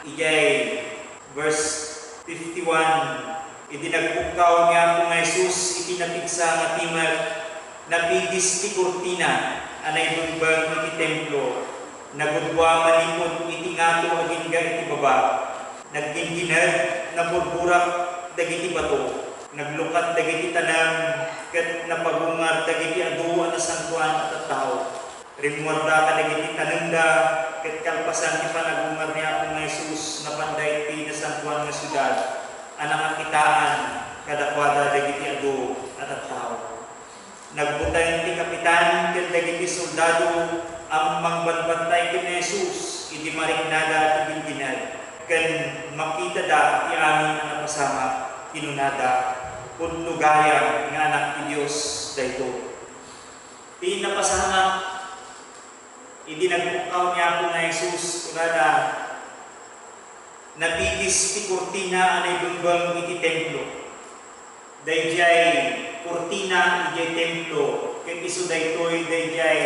ijay verse 51, iti nagpukaw niya Apo nga Jesus, iti napigsa nga timag, napigis ti kurtina, anay bumbang iti templo, nagudwa manipod iti ngato agingga iti baba, nagginginag, naburburak dagiti bato, naglukat dagiti tanam, ket napagungar dagiti aduwa na santuan at tao. Rimwarda ka dagiti tananda, ket kalpasan ti panagungar ni Apo nga Jesus, napanday ti na santuan nga syudad, anang akitaan kadakwada dagiti adu at tao. Nagbutay ti kapitan ket dagiti soldado ang mangbanbantay ken Jesus idi maringnada ti bilginad. kan makita da ti amin nga napasama kinunada kun lugaya nga anak ti Dios dayto. Ti napasama idi nagpukaw niya po na Jesus kunada napigis ti kurtina anay dumbang iti templo. Dayjay kurtina iti templo ket isu daytoy dayjay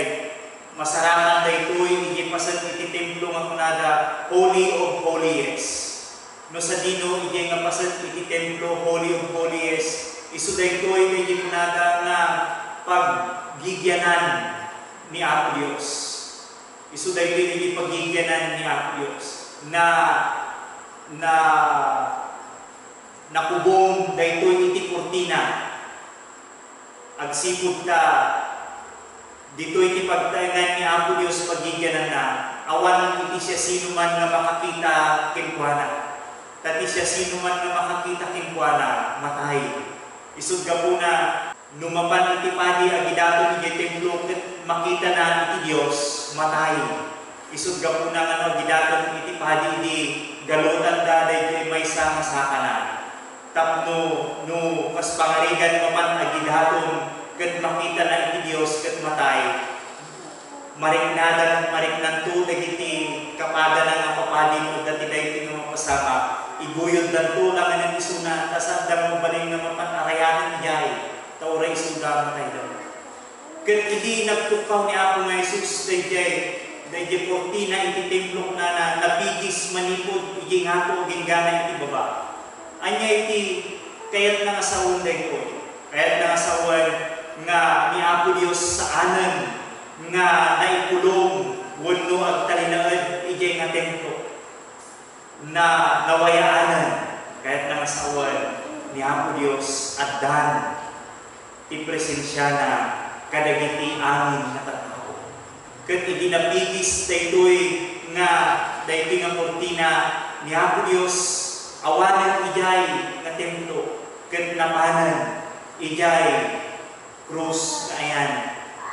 masarakan daytoy iti pasan iti templo nga kunada Holy of Holies. No sa dino iti nga pasan iti templo Holy of Holies isu daytoy iti kunada nga paggigyanan ni Apo Dios. Isu daytoy iti paggigyanan ni Apo Dios na nakubong daytoy iti kurtina agsipud ta dito iti pagtaingan ni Apo Dios pagigyanan na awan iti siya sino man nga makakita kinkuana tati siya sino man nga makakita kinkuana matay. Isud gapuna numapan iti padi agidaton iti templo ket makita na iti Dios matay. Isud gapuna nga agidaton iti padi iti galutan da daytoy maysa nga sakanan. Tapno no kas pangarigan mapan agidaton ket makita na iti Dios ket matay. Mariknan to dagiti kapada nga papadi mo dati daytoy nga mapasama. Iguyod dan to lang ang isuna tasandang mabaling nga mapan-arayanan jay. Tauray isuda matay daw. Ket idi nagtukaw ni Apo nga Jesus dayjay portina iti templo na napigis manipod iti ngato ginggana iti baba. Anya iti kayat nga asawon daytoy. Kayat nga asawon nga ni Apo Dios sa anan nga naipulong wenno agtalinaed iti nga templo na nawayaanan kayat nga asawon ni Apo Dios addan ti presensya na kadagiti amin na tattao. Ket idi napigis daytoy nga kurtina ni Apo Dios awanan ijay nga templo ket napanan ijay krus nga ayan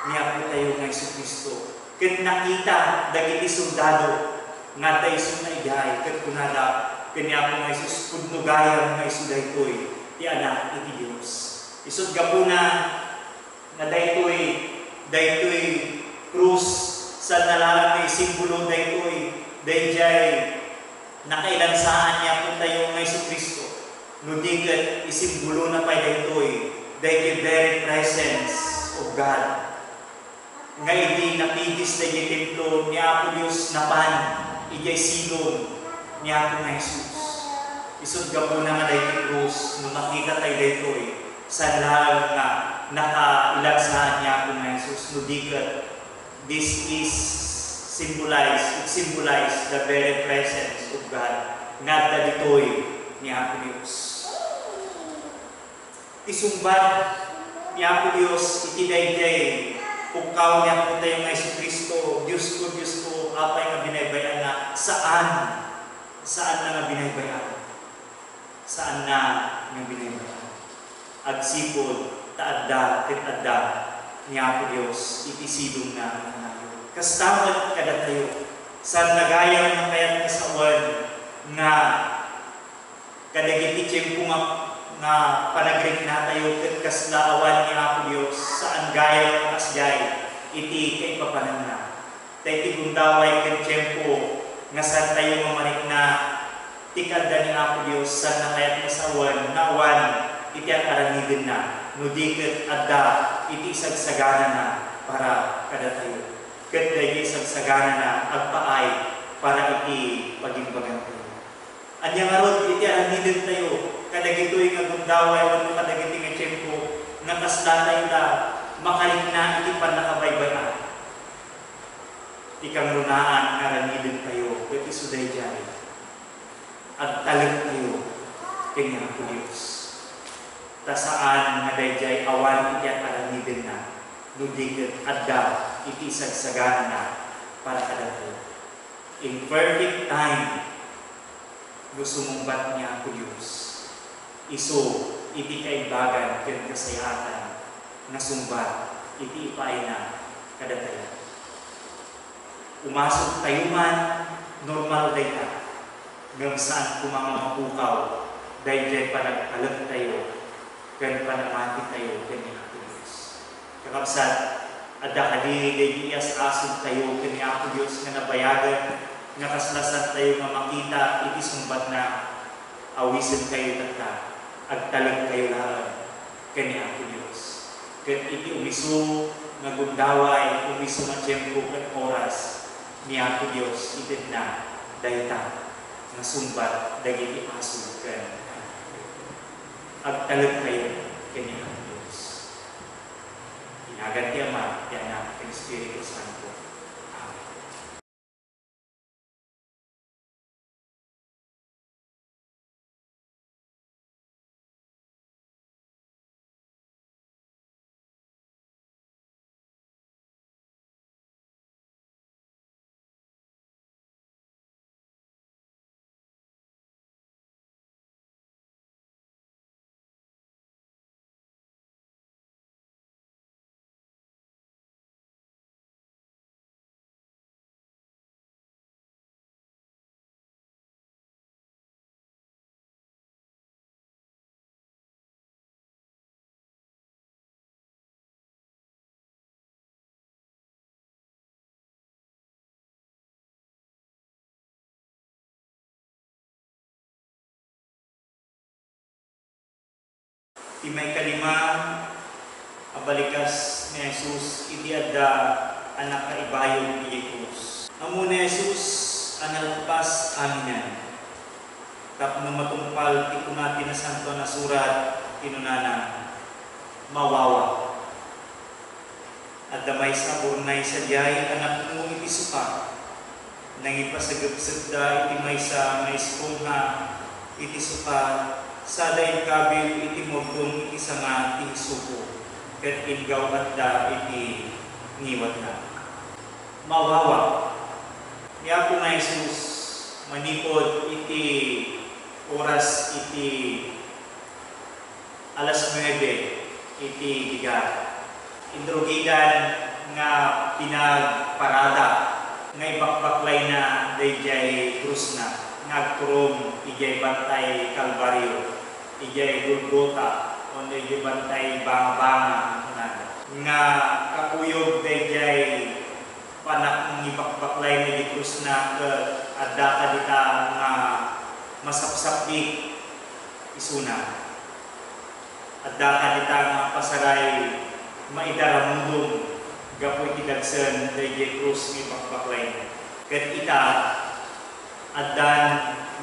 ni Apo tayo nga Jesucristo. Ket nakita dagiti sundalo nga tayso na ijay ket kunada ken ni Apo nga Jesus pudnugayam nga isu daytoy ti anak iti Dios. Isud gapuna nga daytoy krus sa nalalang may simbolo dayjay nakailansaan niya kung tayo nga Jesucristo. No diket isimbolo na pa daytoy very presence of God. Nga hindi napigis dayjay templo ni Apo Dios napan ijay silong ni Apo nga Jesus. Isud gapuna nga daytoy krus no makita tayo daytoy sa lalang nga nakailansaan niya Apo nga Jesus. No diket this is it symbolize the very presence of God. Nga ditoy ni Apo Dios. Isumbat ni Apo Dios iti dayjay pukaw ni Apo tayo nga Jesucristo. Diyos ko, apay nga binaybayan na saan na nga binaybayan? Saan na nga binaybayan? Agsipod taadda ket adda ni Apo Dios iti silong na nayo. Kastamad kada tayo sa nagayang ng kayat kasawan nga kadagiti tiyempo nga panagring na tayo ket kaslaawan ni Apo Dios saan gayang kasjay iti kay papanan na. Tayo gundaway ket tiyempo nga saan tayo mamarik na tikadda ni Apo Dios saan na kayat kasawan na awan iti aranidin na. No diket adda iti sagsagana na para kada tayo. Ket dayjay sagsagana na agpaay para iti pagimbagan tayo. Anya nga rod iti aranidin tayo kadagitoy nga gundaway wenno kadagiti nga tiyempo nga kasla tayo da makalikna iti panakabaybayan. Ikang runaan nga aranidin tayo ket isu dayjay agtalag tayo ken Apo Dios. Tasaan nga dayjay awan iti aranidin na no diket adda iti sagsagana na para kada tayo. In perfect time no sumumbat niya Apo Dios. Isu iti kaimbagan ken kasayatan nga sumbat iti ipaay na kada tayo. Umasok tayo man normal dayta. ngam saan kumamapukaw dahil dyan panagpalag tayo kan panamati tayo kani Apo Diyos. Kakabsat, adda kadi dahil ias-asod tayo kani Apo Diyos nga nabayagan nga kaslasan tayo nga makita iti sumbat na awisan kayo tata agtalag kayo lahat kani Apo Diyos. Kat iti umiso nga gundaway, umiso nga tiyempo kat oras ni Apo Diyos iti na dayta nga sumbat dagiti asod kan agtalag kayo kani Apo Diyos. Inagan ti Ama, ti Anak, ti Espiritu Santo. Ti may kalima abalikas ni Jesus iti adda anak kaibayon ni Jesus. Amo ni Jesus analpas aminan. Tapno matumpal ti kunati na santo na surat tinunana mawawa. Adda may saburnay sa diyay anak mo iti suka. Nang ipasagapsag da iti may sa may esponha iti suka sa daing kabil iti mogdong iti sanga iti suko ket ingaw at da iti ngiwat na. Mawawa. Niya po nga Jesus manipod iti oras iti alas 9 iti giga. Indrogigan nga pinagparada nga ibakbaklay na dayjay krus na ngagturong ijay bantay Kalbaryo. Ijay Golgota o ijay bantay banga-banga nga kakuyog dayjay panak ng ibakbaklay na di krus na adda kadita nga masapsapik isuna. Adda kadita nga pasaray maidaramundong gapoy tidagsen dayjay krus ng ibakbaklay. Ket ita addan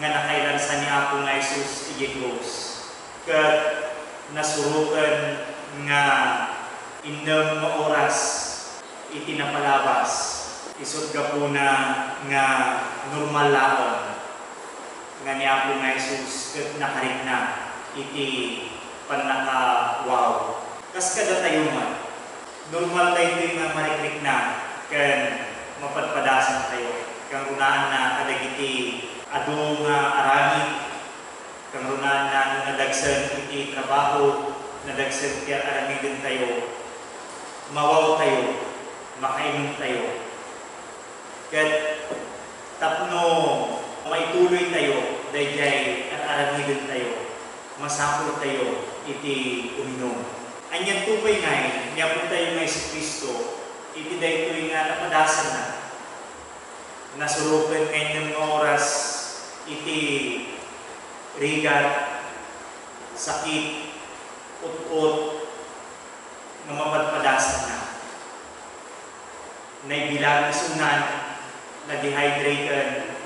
nga nakailansan ni Apo nga Jesus ijay krus. Ket nasurukan nga indem nga oras iti napalabas isod gapuna nga normal laon nga ni Apo nga Jesus ket nakarik na iti panakawaw. Kas kada tayo man normal tayo nga marikrik na ken mapadpadasan tayo kang runaan na kadagiti adu nga aramid kang runaan na nadagsan iti trabaho nadagsan iti aramidin tayo mawaw tayo makainom tayo ket tapno maituloy tayo dayjay at aramidin tayo masapul tayo iti uminom. Anyan tupay ngay niya po tayo nga Kristo iti daytoy nga napadasan na nasurukan ngayon ng oras iti rigat, sakit, ut-ut na mapadpadasan na. Naibilang isunan na dehydrated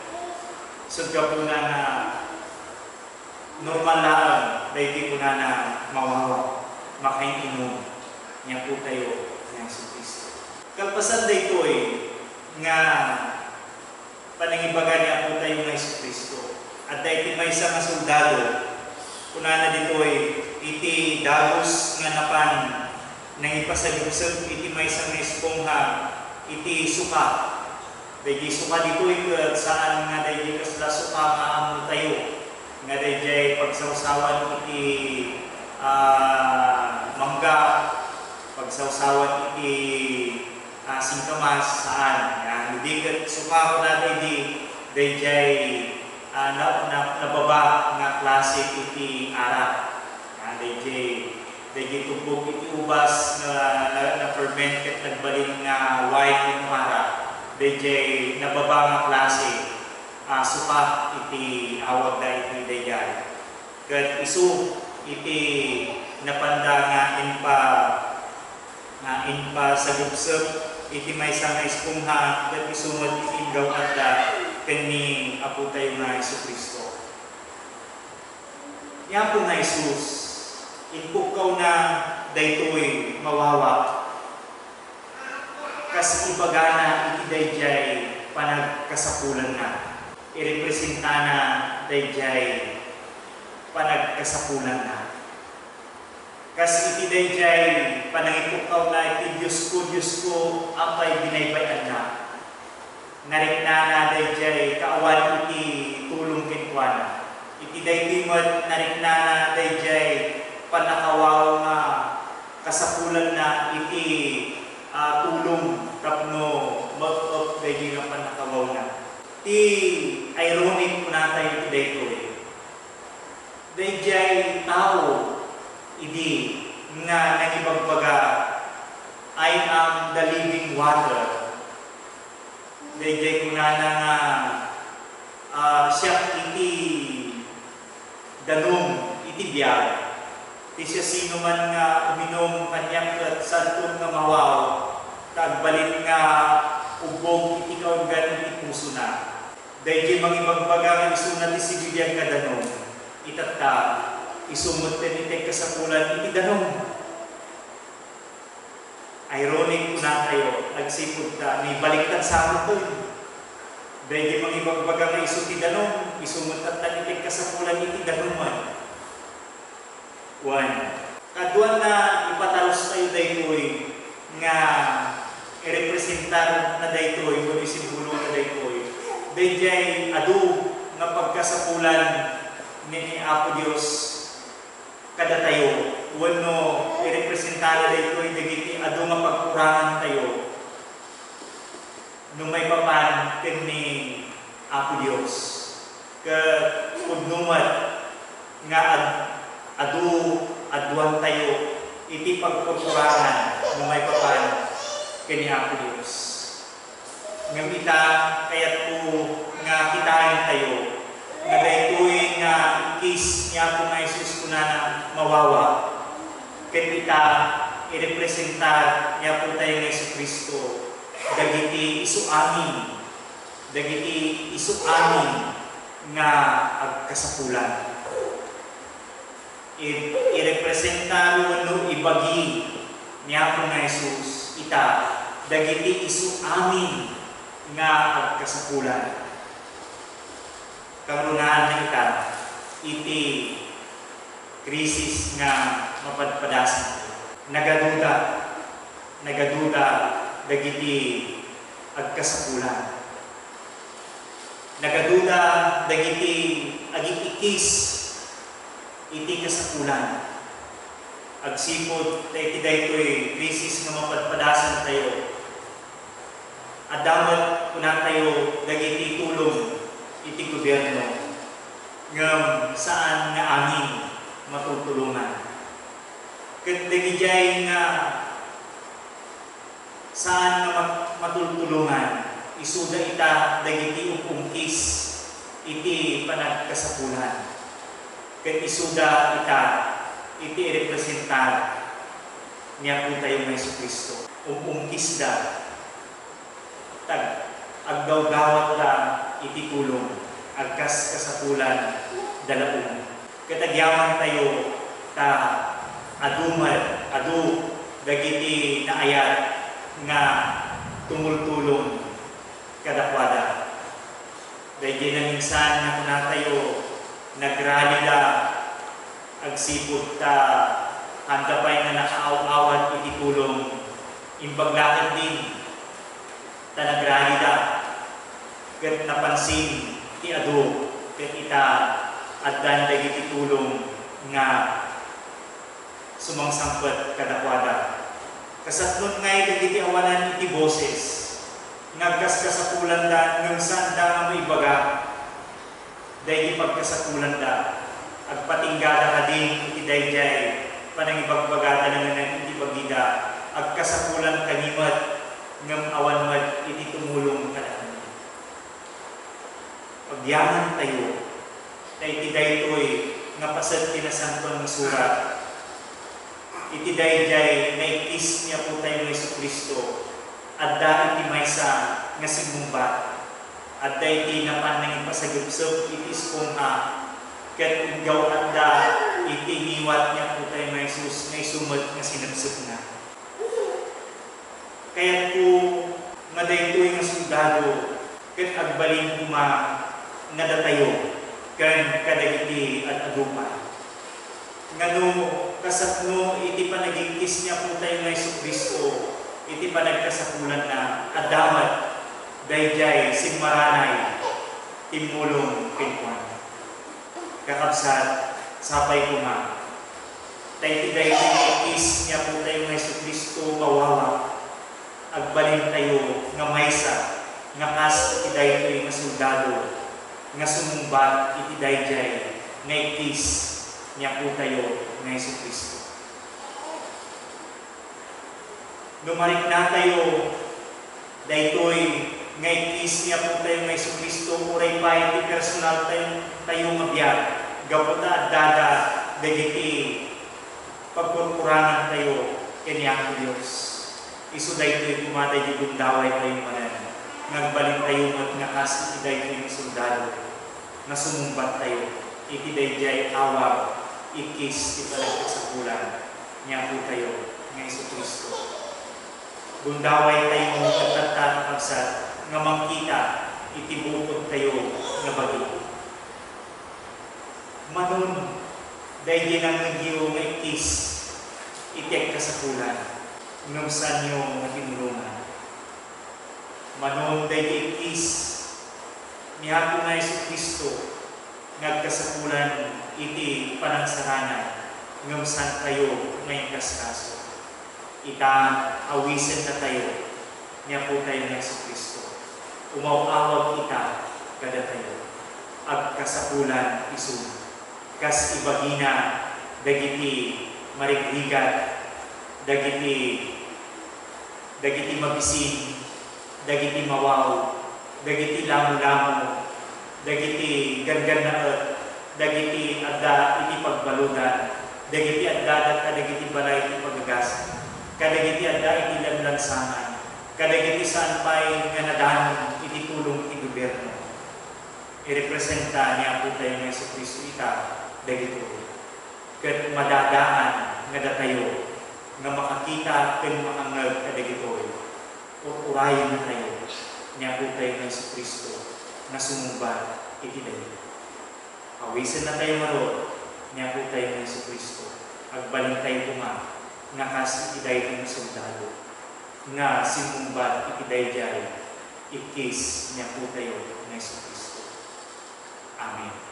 sudka po na normal lang dahil po na mawawa makainom niya po tayo ng Kristo. Kalpasan daytoy nga panangibaga niya po tayo ng Kristo. At dahil may isang soldado, kunana dito'y iti dagos nga napan nang ipasagusag iti may isang espongha iti suka. Dahil suka dito'y saan nga dahil kasla suka maamo tayo. Nga dahil pagsawsawan iti mangga, pagsawsawan iti singkamas saan. Hindi suka ko na dahil nababa nga klase iti arak. Dayjay tubog iti ubas na ferment ket nagbalin nga wine iti arak. Dayjay nababa nga klase supa iti awag da iti dayjay. Ket isu iti napanda nga inpa sa gubsep iti maysa nga espongha ket isumod iti ingaw adda kani Apo tayo nga Jesucristo. Yan po nga Jesus, inpukaw na daytoy mawawa. Kas ibagana iti dayjay panagkasapulan na. Irepresenta na dayjay panagkasapulan na. Kas iti dayjay panangipukaw na iti Diyos ko, apay binaybayan na. Narikna na dayjay kaawan iti tulong kenkwana. Iti daytimod narikna na dayjay panakawaw nga kasapulan na iti tulong tapno mag-up dayjay nga panakawaw na. Ti ironic po natay iti daytoy. Dayjay tao idi nga nangibagbaga I am the living water. Dayjay kunana nga siya iti danong iti biyag. Ti siya sino man nga uminom kanyak ket santon nga mawaw tagbalin nga ubog iti kaunggan iti puso na. Dayjay mangibagbaga nga isu na ti sibilyag nga danong itatta isumot ten iti kasapulan iti danong. Ironic na tayo, nagsipod ta, may baliktad sa amin to. Dahil mangibagbaga nga isu ti danong, isumot at tanitig kasapulan iti danongan. Kaduan na ipatalos tayo daytoy nga irepresentar na daytoy, kung isimbolo na daytoy. Dayjay adu nga pagkasapulan ni Apo Dios kada tayo. Wano irepresentado daytoy dagiti adu nga pagkurangan tayo no may papan ken ni Apo Dios ket pudnumat nga aduan tayo iti pagkukurangan no may papan ken ni Apo Dios. Ngem ita kayat po nga kitain tayo nga daytoy nga ikis ni Apo nga Jesus kunana mawawa. Ket ita irepresentar niya po tayo ng Jesucristo dagiti isu amin nga agkasapulan. Irepresentar wano ibagi niya po nga Jesus ita dagiti isu amin nga agkasapulan. Karunahan na ita iti krisis nga mapadpadasan. Nagaduda dagiti agkasapulan. Nagaduda dagiti agikikis iti kasapulan. Agsipod iti daytoy krisis nga mapadpadasan tayo. Adamot kuna tayo dagiti tulong iti gobyerno ngem saan nga amin matutulungan. Ket dagijay nga saan nga matutulungan isuda ita dagiti upungkis iti panagkasapulan. Ket isuda ita iti representar niya po tayo ng Jesucristo. Upungkis da tag agdawdawat da iti tulong agkas kasapulan dalaun. Katagyaman tayo ta adu dagiti naayat nga tumultulong kadakwada. Dahil na minsan nga kuna tayo nagrali da agsipod ta handapay nga nakaaw-awat iti tulong imbaglakad din ta nagrali da ket napansin ti adu ket ita addan dagiti tulong nga sumangsangpet kadakwada. Kasatlon ngay dagiti awanan iti boses ngagkas kasapulan da ngem saan da nga maibaga dahil ipagkasakulan da, agpatinggada ka din iti dayjay, panangibagbagata na nga iti bagida, agkasakulan kanimat, ngam awan mat iti tumulong kadaan. Pagyaman tayo, dahil iti daytoy, nga pasad kinasangkang surat, iti dayjay na ikis niya po tayo ng Jesucristo, at da iti maysa nga sigmumbat, at da iti napan nang ipasagupsop itis kung kat igaw at da iti niwat niya po tayo ng Jesus na isumot nga sinabsop na. Kaya po nga daytoy nga sundalo, kat agbalin kuma nga datayo, kan kadagiti at adupa. Ngano kasapno iti panagigkis niya po tayo ng Jesucristo, iti panagkasakulan na adamat dayjay sigmaranay timulong pinkuan. Kakabsat, sapay ko nga. Tayo dayjay ikis niya po tayo ng Jesucristo mawawa. Agbalin tayo nga maysa, nga kas iti dayjay nga soldado, nga sumumbat iti dayjay nga ikis niya po tayo ng Jesucristo. Lumarik na tayo, daytoy nga ikis niya po tayo ng Jesucristo, uray pa iti personal tayo mabiyag, gaputa at dada, dagiti pagpurpurangan tayo, kanya ko Diyos. Isu daytoy kumaday di gundaway tayo manan, ngagbalik tayo at ngakas iti daytoy ng soldado, na sumumbat tayo, iti dayjay awag, ikis iti palagkasakulan, niya po tayo ng Jesucristo. Gundaway tayo mo katatan pagsat nga makita iti bukod tayo nga bagi. Manon, dahil yan ang nagyo nga ikis iti kasakulan ngam saan nyo pinulungan. Manon, dahil ikis niya po nga Jesucristo nagkasakulan iti panansaranan ngam saan tayo ngayong kaskaso. Ita awisen na tayo, niya po tayo ng Jesucristo. Umawawag ita, kada tayo. Agkasakulan isun. Kas ibagina, dagiti marigrigat, dagiti mabisin, dagiti mawaw, dagiti lamu-lamu, dagiti gangan na dagiti adda iti pagbaludan, dagiti adda kadagiti balay iti pagagasan. Kadagiti adda iti lansangan, kadagiti saan pa'y nga nadahan iti tulong iti gobyerno. I-representa niya po tayo ng Jesucristo ita, dagito. Kat madadaan nga datayo, nga makakita ken makangag kadagito. Urayan na tayo, niya po tayo ng Jesucristo, na sumumbat iti dagito. Awisan na tayo maroon, niya po tayo ng Jesucristo. Agbalin tayo kuma, nga kas iti ng soldado, nga simumbat iti dayjay, ikis niya po tayo ng Jesucristo. Amen.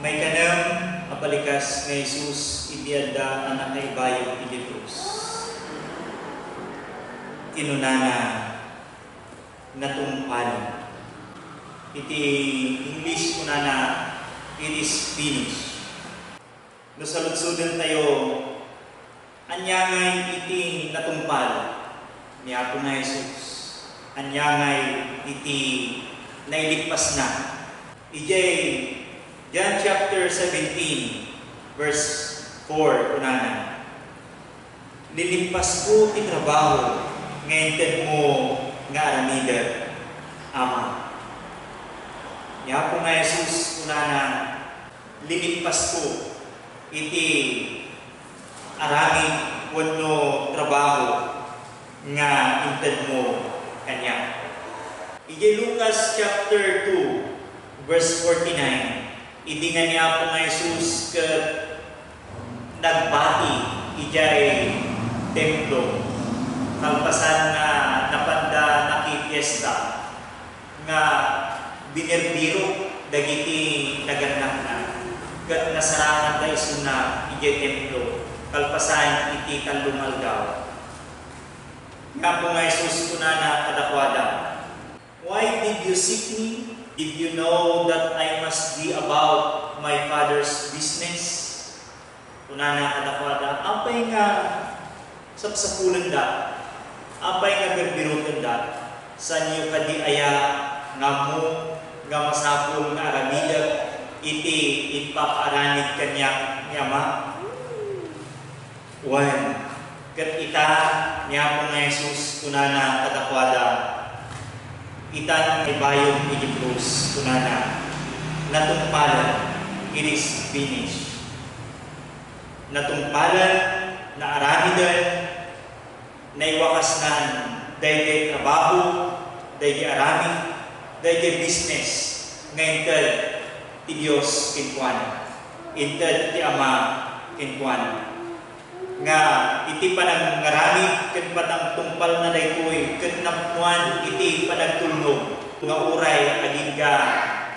May kanang mapalikas nga Jesus iti adda anak na ibayog iti krus. Kinunana natumpal. Iti English kunana it is finished. No saludsudan tayo anyangay iti natumpal ni Apo na Jesus. Anyangay iti nailigpas na. Ijay John chapter 17, verse 4, kunana. Lilimpas ko ti trabaho, ngayon mo nga aramida, Ama. Niya po nga Jesus, unana, lilimpas ko iti araming wano trabaho nga inted mo kanya. Ije Lucas chapter 2, verse 49, idi nga niya po nga Jesus nagbati ijay templo kalpasan na napanda nakipiesta nga binirbiro dagiti naganak na kat nasarangan da iso na ijay templo kalpasan iti kallumalgaw. Nga po nga Jesus kunana kadakwada, why did you seek me? Did you know that I must be about my Father's business? Kunana kadakwada, apay nga sapsapulan da, apay nga berbirutan da, sa niyo kadi aya nga mo, nga masapul nga aramida, iti ipapaaranid kanya ni Ama. One, kat ita niya po nga Jesus kunana kadakwada, ita ng ibayong iti krus kunana, natungpalan, it is finished. Natungpalan, na aramidan, na iwakasnan, dahil trabaho, dahil arami, dahil business, ngayon ti Diyos kinkuan, inted ti Ama kinkuan. Nga iti panang ngarami ken patang tungpal na daytoy ken napmuan iti panagtulnog nga uray agingga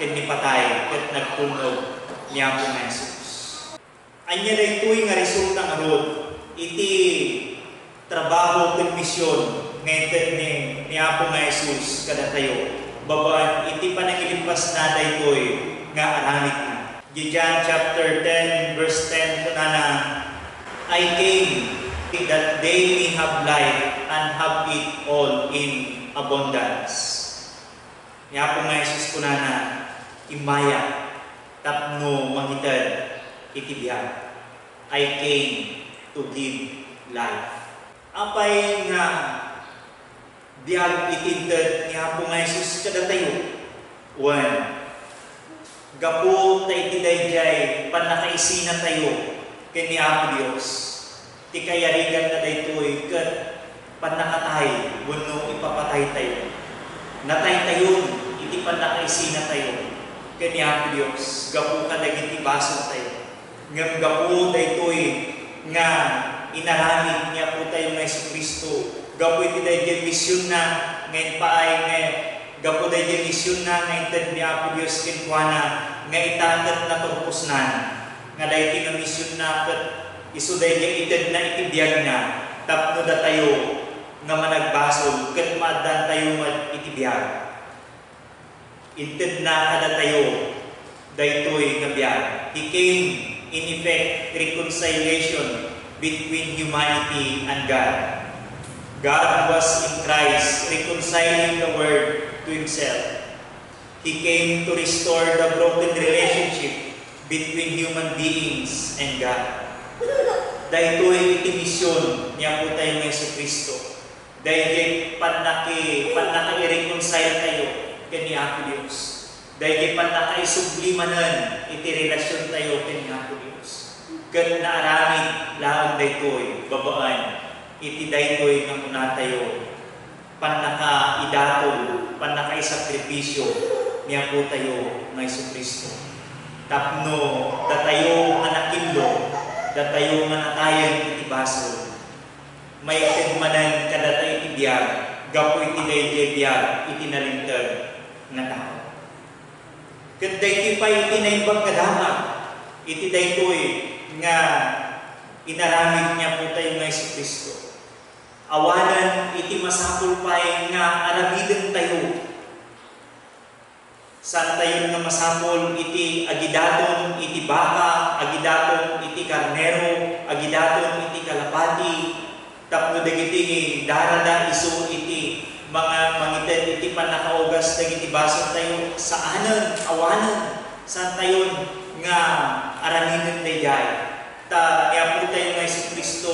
ken nipatay ket nagtulnog niya po nga Jesus. Anya daytoy nga resulta nga rod iti trabaho ken misyon ngayon niya po nga Jesus kada tayo babaan iti panangilimpas na daytoy nga aramid na. John chapter 10 verse 10 kunana, I came that they may have life and have it all in abundance. Niya po nga Jesus kunana, imaya, tapno mangitad, itibiyag. I came to give life. Apay nga biyag itintad niya po nga Jesus kada tayo. One, gapo ta itidayjay panakaisina tayo kini Apo Dios, ti kayarigan na daytoy ket panakatay wenno ipapatay tayo. Natay tayo iti panakaisina tayo kini Apo Dios, gapu kadagiti baso tayo. Ngem gapu daytoy nga inaramid niya po tayo nga Jesucristo. Gapu iti dayjay misyon na ngayon paay nga gapu dayjay misyon na ngayon ni Apo Dios kinkuana nga itatet na turpusnan. Nga dahi nga misyon na kat iso dahi itid na itibiyag na tapno da tayo nga managbasol kat maadan tayo itibiyag. Itid na kada tayo daytoy nga biyag. He came in effect reconciliation between humanity and God. God was in Christ reconciling the world to Himself. He came to restore the broken relationship between human beings and God. Dahil iti misyon niya po tayo ng Jesucristo. Dahil panaki-reconcile tayo kani Apo Dios. Dahil panaki-sublimanan iti relasyon tayo kani Apo Dios. Kat naaramid laang daytoy babaan iti daytoy nga muna tayo panaka-idatol, panaka-isakripisyo niya po tayo ng Jesucristo. Tapno datayo nga nakimlo, datayo nga natayan iti baso. May kagmanan kadata iti biyag, gapo iti dayjay biyag, iti nalintag nga tao. Ket dayti pa iti naimbag kadama, iti daytoy nga inaramid niya po tayo nga Jesucristo. Awanan iti masapul pay nga aramiden tayo. Saan tayo nga masapol iti agidaton, iti baka, agidaton, iti karnero, agidaton, iti kalapati, tapno dagiti darada iso iti mga mangited iti panakaugas dagiti baso tayo saanan, awanan, saan tayo nga araminin dayjay. Ta niya po tayo nga Jesucristo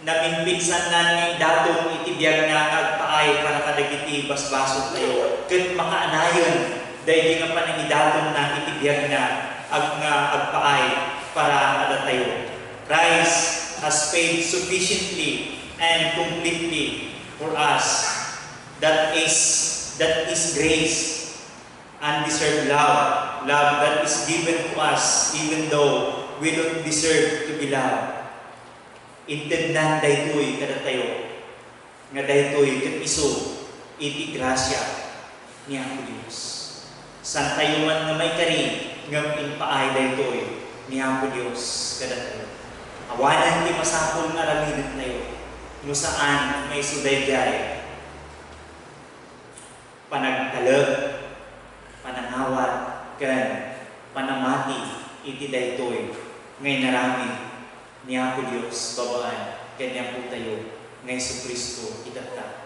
Naminpinsan na ni datong itibiyag na agpaay para kadagiti basbasot tayo. Kat makaanayon, dahil nga panangidaton na itibiyag na agpaay para kada tayo. Christ has paid sufficiently and completely for us. That is grace, undeserved love, love that is given to us even though we don't deserve to be loved. Intendan daytoy kada tayo, nga daytoy ket iso iti grasya ni Apo Dios. San tayo man nga may kari nga inpaay daytoy ni Apo Dios kada tayo. Awanan ti masapol nga aramidin tayo, no saan may sudayjay panagtalag, panangawat, kan panamati iti daytoy ngay narami ni Apo Dios babaan kanya po tayo ngay Jesucristo itata.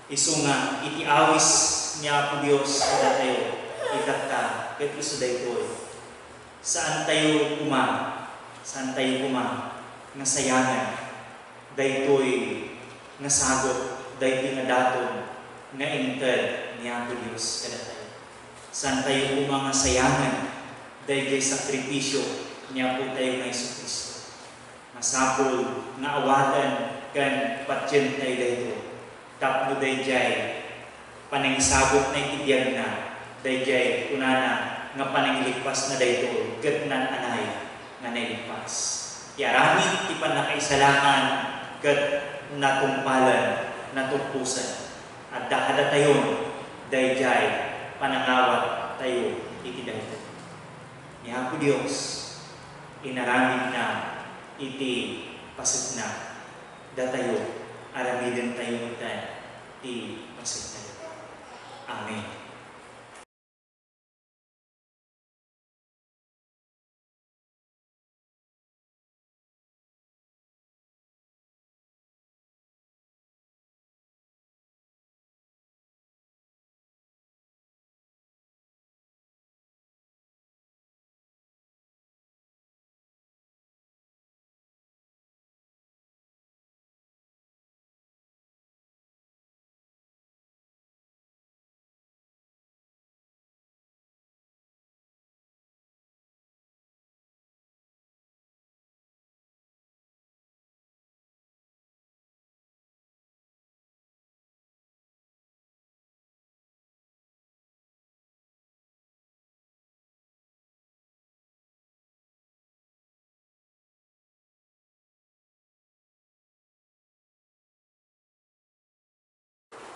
Isu nga iti awis ni Apo Dios kada tayo itata ket isu daytoy. Saan tayo nga sayangan daytoy nga sagot daytoy nga daton nga inted ni Apo Dios kada tayo. Saan tayo nga sayangan daytoy sakripisyo ni Apo tayo nga Jesucristo. Masapol nga awatan kan patsyen tayo dayto. Tapno dayjay panangisabot na itibiyag na dayjay kunana nga panangiligpas na dayto ket nan anay nga nailigpas. Iaramid ti panakaisalakan ket natumpalan natumpusan at dakada tayon dayjay panangawat tayo iti dayto. Ni Apo Dios inaramid na iti pasit na datayo aramiden tayo mutan ti pasit tayo. Amen.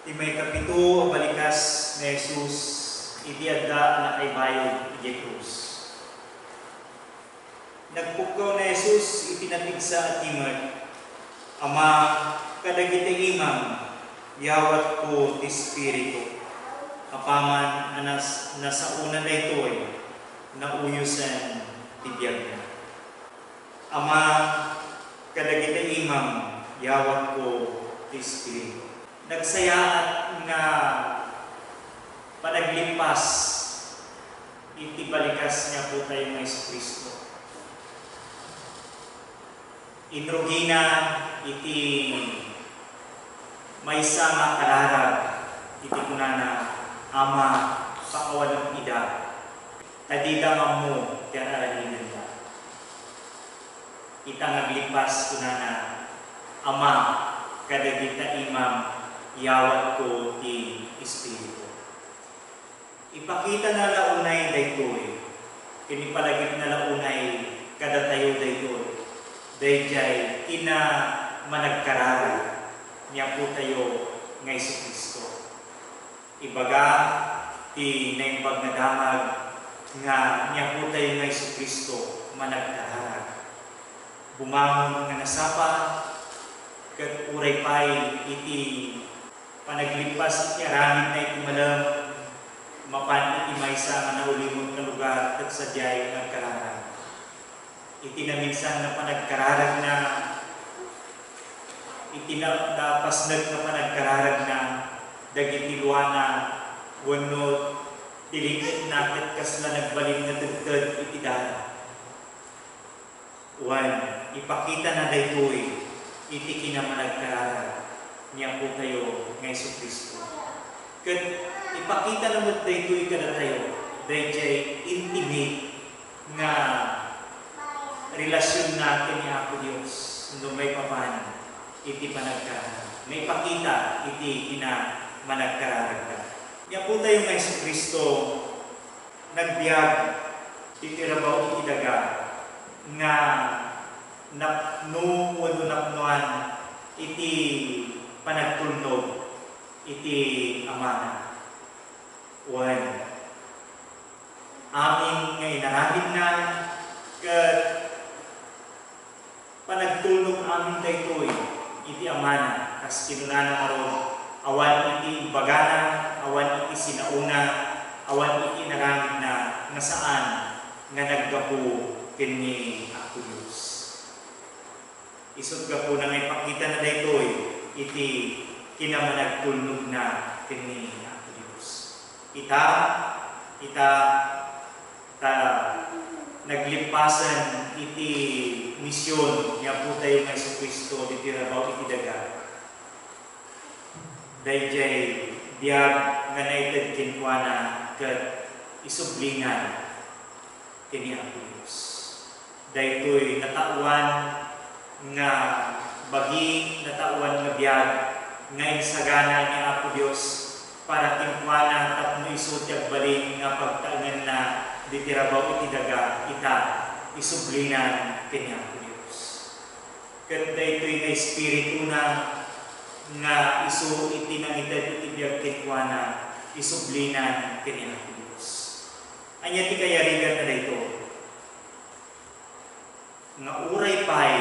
Ti may kapito balikas ni Jesus iti adda na kay bayog iti krus. Nagpukaw na Jesus iti napigsa at timag. Ama kadagiti imam yawat ko ti Espiritu. Apaman nasa una na ito'y nauyusan ti biyag na. Ama kadagiti imam yawat ko ti Espiritu. Nagsayaan nga panaglimpas iti balikas niya po tayo ng Jesucristo. Inrugina iti maysa nga kararag iti kunana ama pakawan ng ida tadida mo tiararahinan ka. Ita naglimpas kunana ama kadagita imam yawat ko ti Espiritu. Ipakita na launay daytoy. Kinipalagip na launay kada tayo daytoy. Dayjay ina managkarara niya po tayo ng Jesucristo. Ibaga ti naimbag na damag nga niya po tayo ng Jesucristo managkarara. Bumangon nga nasapa ket uray pay iti panaglimpas iti aramid na iti malam mapan iti maysa nga naulimod na lugar ket sadyay nagkararag. Iti na minsan na panagkararag na iti napasnag na panagkararag na dagiti luana wenno tilingit naket kasla nagbalin nga tugtod iti dara. Wan ipakita na daytoy iti kinamanagkararag niya po tayo ng Kristo. Kat ipakita naman daytoy kada tayo, dayjay intimate nga relasyon natin ni Apo Dios no may papan iti panagkararag. May pakita iti kinamanagkararag ka. Niya po tayo ng Kristo nagbiag iti rabaw iti daga nga napnuan iti panagtulnog iti amana. One, amin nga inaramid na kat panagtulnog amin daytoy iti amana kas kinunana aron awan iti bagana, awan iti sinauna, awan iti naramid na nga saan nga naggapo kini Apo Dios. Isod gapo na ngay pakita na daytoy iti kinamanagtulnog na kini Apo Dios. Ita naglimpasan iti misyon niya po tayo ng Kristo iti rabaw iti daga. Dayjay diag nga naited kinkuana ket isublingan kini Apo Dios. Daytoy natawan nga bagi natawan nga biag nga insagana ni Apo Dios para kinkuana tapno isutyag balik nga pagtaangan na ditirabaw iti daga ita isublinan kini Apo Dios. Ket daytoy nga espiritu na nga isu iti nangited iti biag kinkuana isublinan kini Apo Dios. Anya ti kayarigan na dayto nga uray pay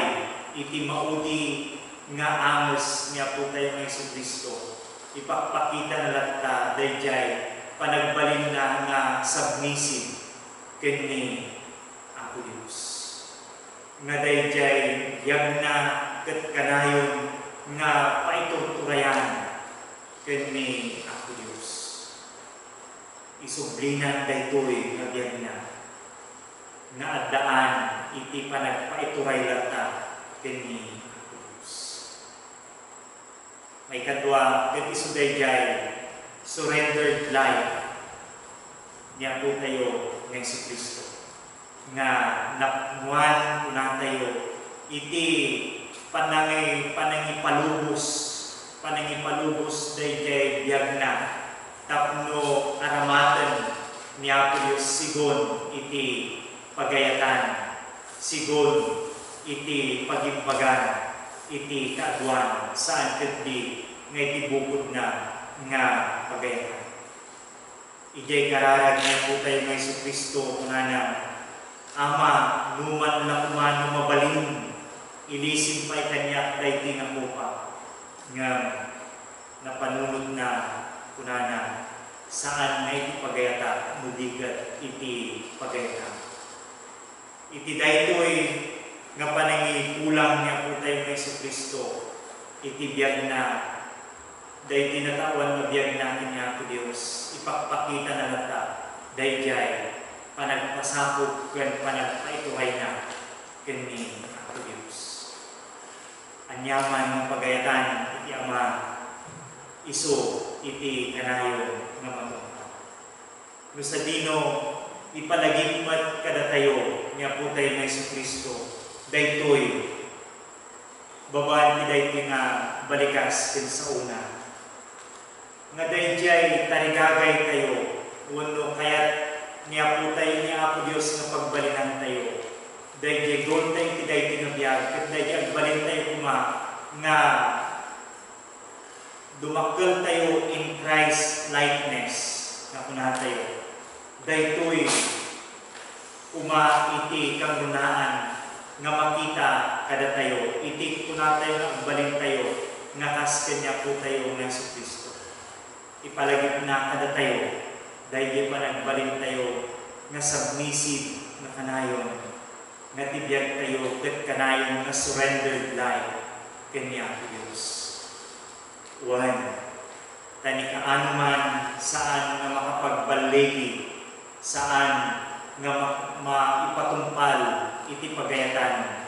iti maudi nga anges niya po tayo ng Kristo. Ipakpakita na latta dayjay panagbalin na nga submissive kini Apo Dios. Nga dayjay yag na ket kanayon nga paiturturayan kini Apo Dios. Isublinan daytoy nga biyag na nga addaan iti panagpaituray latta kini Apo Dios. May kadwa ket isu dayjay surrendered life niya po tayo ng Kristo nga napmuan una tayo iti panangipalubos dayjay biag na tapno aramaten ni Apo Dios sigon iti pagayatan, sigon iti pagimbagan, iti kaadwan saan ketdi nga iti bukod na nga pagayatan. Ijay kararag niya po tayo ng Kristo kunana Ama, numan na kumano mabalin ilisin pa ikanyak dayti nga pupa nga napanunod na kunana saan na iti pagayata mudigat iti pagayata. Iti daytoy nga panangipulang niya po tayo ng Kristo iti biyag na dayti natawan nga biyag natin niya po Diyos ipakpakita na lata dayjay panagpasapog ken panagpaituhay na kini Apo Dios. Anyaman ng pagayatan iti Ama iso iti kanayo nga matungkal. No sa dino ipalagimmat kada tayo niya po tayo ng Kristo daytoy babaan ti daytoy nga balikas ken sa una nga dayjay tarigagay tayo wenno kayat niya po tayo ni Apo Dios nga pagbalinan tayo dayjay gon tayo ti daytoy nga biag ket dayjay agbalin tayo kuma nga dumakkel tayo in Christ likeness nga kuna tayo daytoy uma iti kangunaan nga makita kada tayo iti kuna tayo nga agbalin tayo nga kas kanya po tayo ng Kristo. Ipalagip na kada tayo dayjay panagbalin tayo nga submissive nga kanayon nga tibiyag tayo ket kanayon nga surrendered life kanya po Dios. One, tani kaano man saan nga makapagbaligi, saan nga maipatumpal iti pagayatan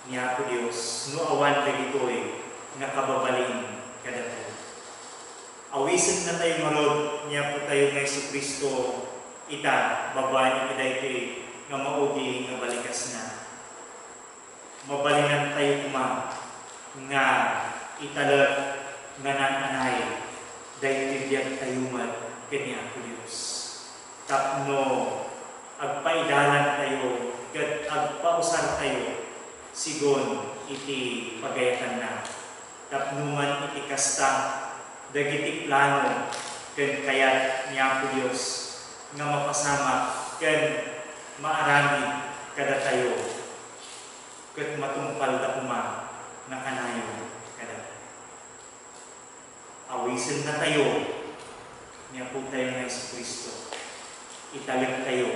niya po Dios, no awan dagitoy nga kababalin kada tayo. Awisan na tayo marod niya po tayo nga Kristo ita babaan iti daytoy nga maudi nga balikas na. Mabalinan tayo kuma nga italag nga nananay dahil tibiyag tayo man kanya po Diyos. Tapno agpaidalan tayo kat agpausar tayo sigon iti pagayakan na. Tapno man iti kasta dagiti plano ken kayat niya po Diyos nga mapasama ken maarami kada tayo ket matungpal da kuma na kanayo kada. Awisin na tayo niya po tayo nga Kristo. Italag tayo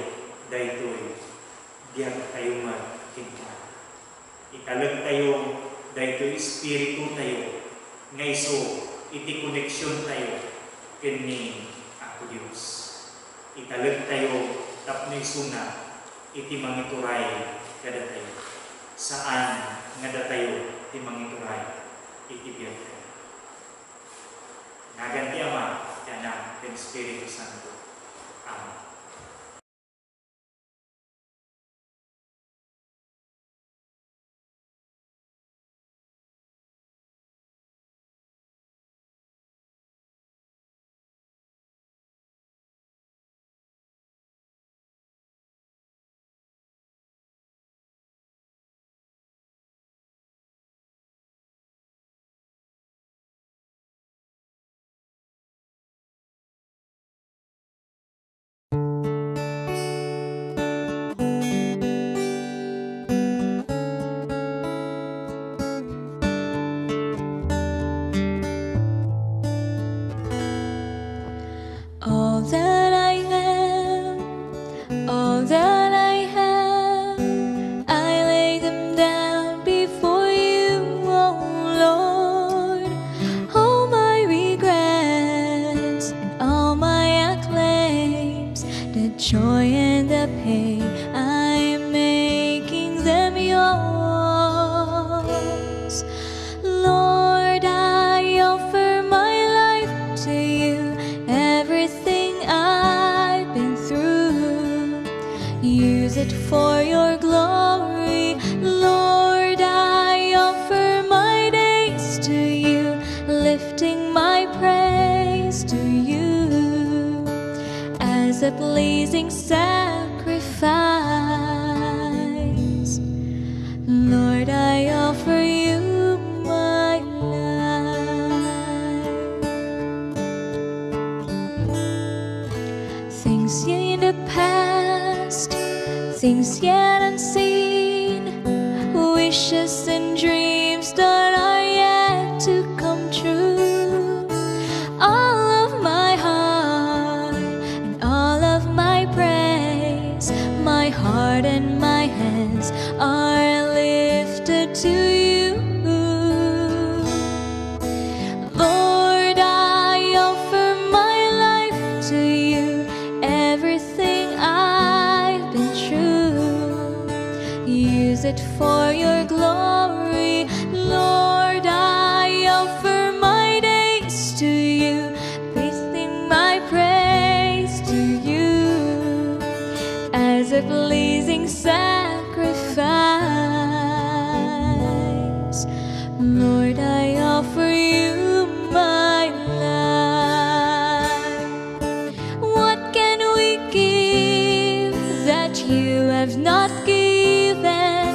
daytoy diyan tayo magkinta. Italag tayo daytoy espiritu tayo nga iso iti koneksyon tayo kini ako Dios. Italag tayo tapno isuna iti mangituray kada tayo. Saan nga datayo iti mangituray iti biyag tayo. Naganti Ama, Anak, ken Espiritu Santo. Amen. All that I am, all that I have, I lay them down before you, oh Lord. All my regrets and all my acclaims, the joy and the pain, I'm making them yours. Lord, I offer my life to you. Everything I've been through, use it for your glory. Lord, I offer my days to you, lifting my praise to you as a pleasing sacrifice. Lord, I offer you my life. Things in the past, things yet unseen, wishes and dreams that are yet to come true. All of my heart and all of my praise, my heart and my hands are lifted to you. Lord, I offer my life to you. Everything I've been through, use it for your glory. Lord, I offer my days to you, breathing my praise to you as a pleasing sacrifice. Lord, I offer you my life. What can we give that you have not given?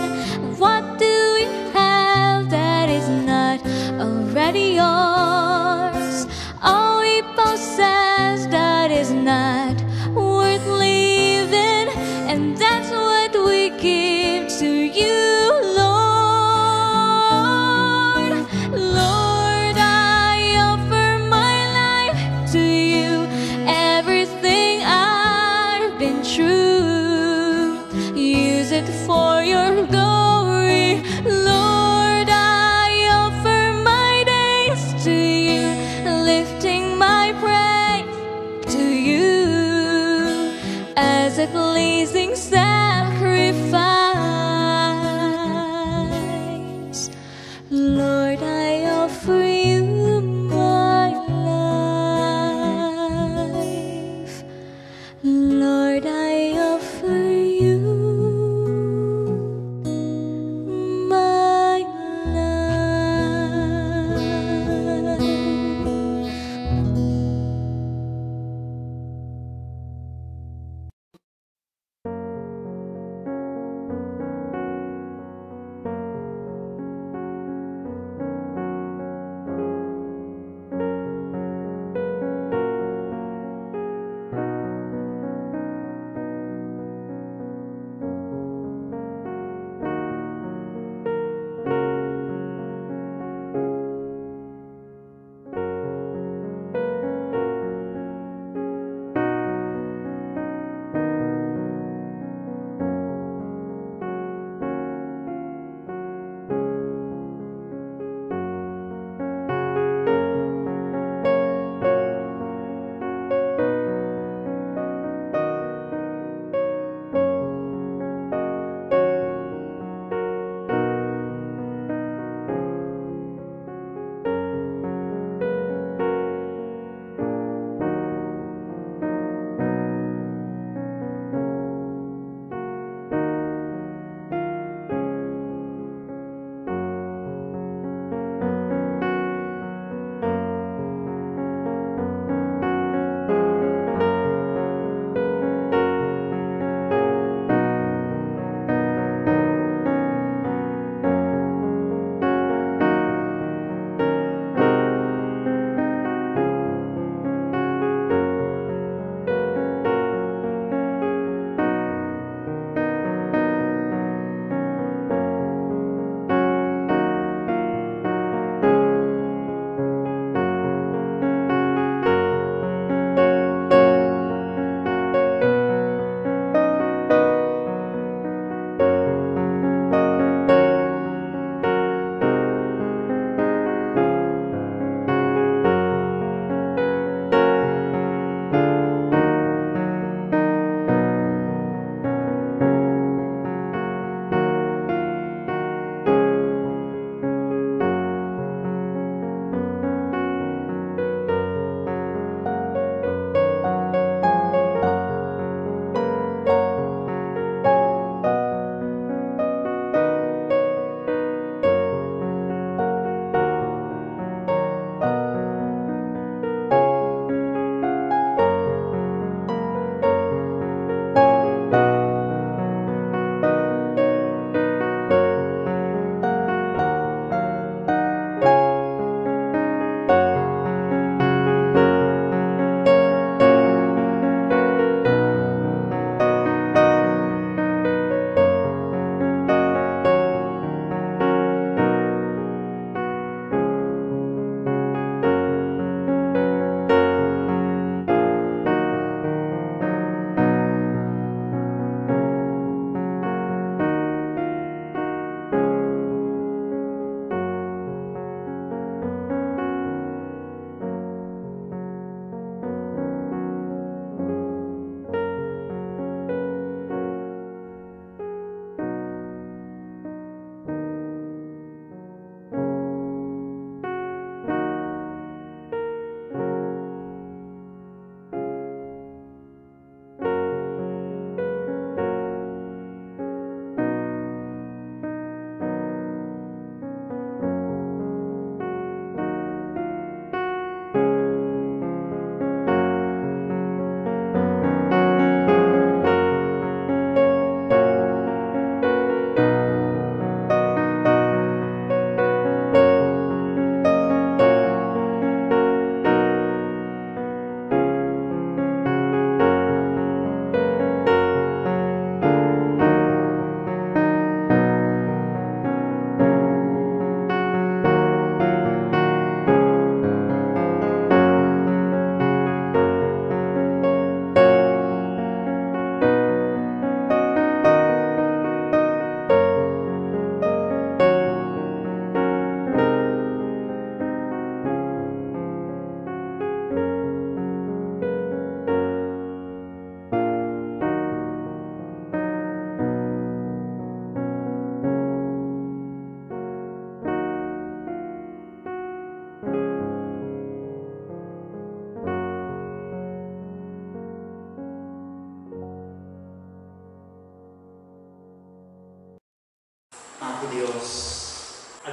What do we have that is not already yours? All we possess that is not worth living, and that's what we give to you, Lord. Lord, I offer my life to you. Everything I've been through, use it for your glory. Lord, I offer my days to you, lifting my praise to you as a pleasing sacrifice.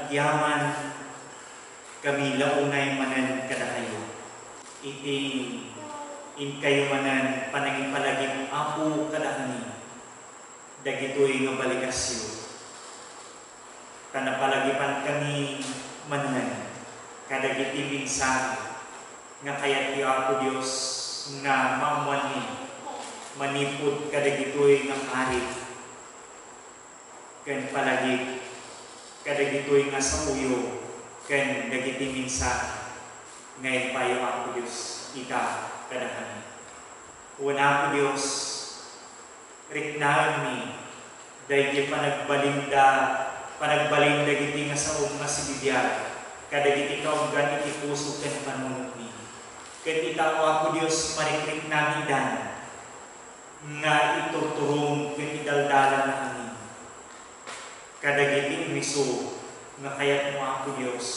agyaman kami launay manan kada kayo. Iting in kayo manan panaging palaging apo kada kami. Dagitoy nga baligasyo. Kanapalagipan kami manan kadagiti minsan nga kayat ti Apo Dios nga mamuani manipod kadagitoy nga karit ken palagi kadagitoy nga sauyo ken dagiti minsan ngay payo Apo Dios ita kadakami. Una Apo Dios riknaan mi dahil panagbalinda giti nga saong nga sibibiyag kadagiti kaunggan iti puso ken panunot mi. Ken ita o Apo Dios marikrik nami dan nga ituturong ken idaldalan na kami. Kadagiti miso nga kayat mo Apo Dios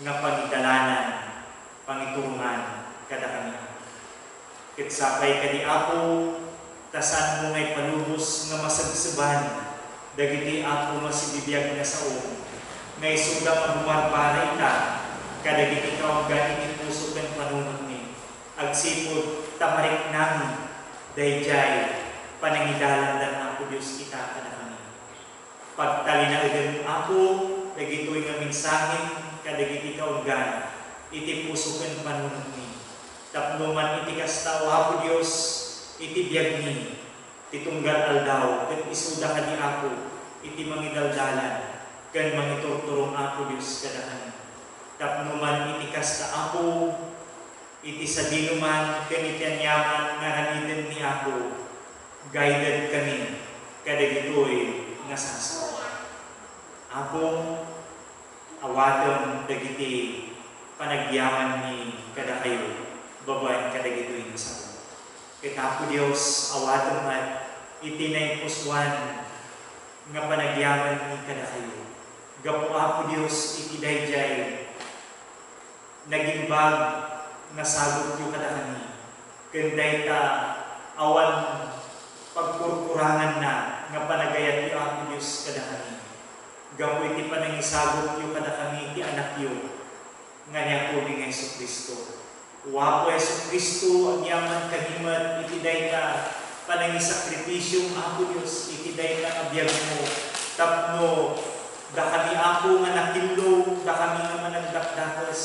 nga pagidalanan, pangiturungan kada kami. Ket sapay kadi Apo tasan mo ngay palubos nga masagsaban dagiti Apo masibibiyag nga saong ngay sundang agumarbara ita kadagiti kaunggan iti puso ken panunot ni agsipod tamarik nami dayjay panangidalan dan Apo Dios ita kada kami. Pagtalinaedan Apo dagitoy nga mensahe kadagiti kaunggan iti puso ken panunot ni tapno man iti kasta o Apo Dios iti biyag ni titunggal aldaw ket isuda kadi Apo iti mangidaldalan ken mangiturturong Apo Dios kada kami. Tapno man iti kasta Apo iti sadino man ken iti anyaman nga haniden ni Apo guided kami kadagitoy nga sasaw. Apo awaton dagiti panagyaman ni kada kayo babaen kadagitoy nga saw. Ket Apo Dios awaton man iti naipuswan nga panagyaman ni kada kayo. Gapo Apo Dios iti dayjay nagimbag nga sagot yu kada kami. Ken dayta awan pagkurkurangan na nga panagayat yu Apo Dios kada kami. Gapo iti panangisagot yu kada kami iti anak yu nga niya po ni Jesucristo. Wapo Jesucristo ang yaman kahimat iti dayta panangisakripisyong Apo Dios iti dayta abiyag mo tapno da kami Apo nga nakillo da kami nga managdakdakas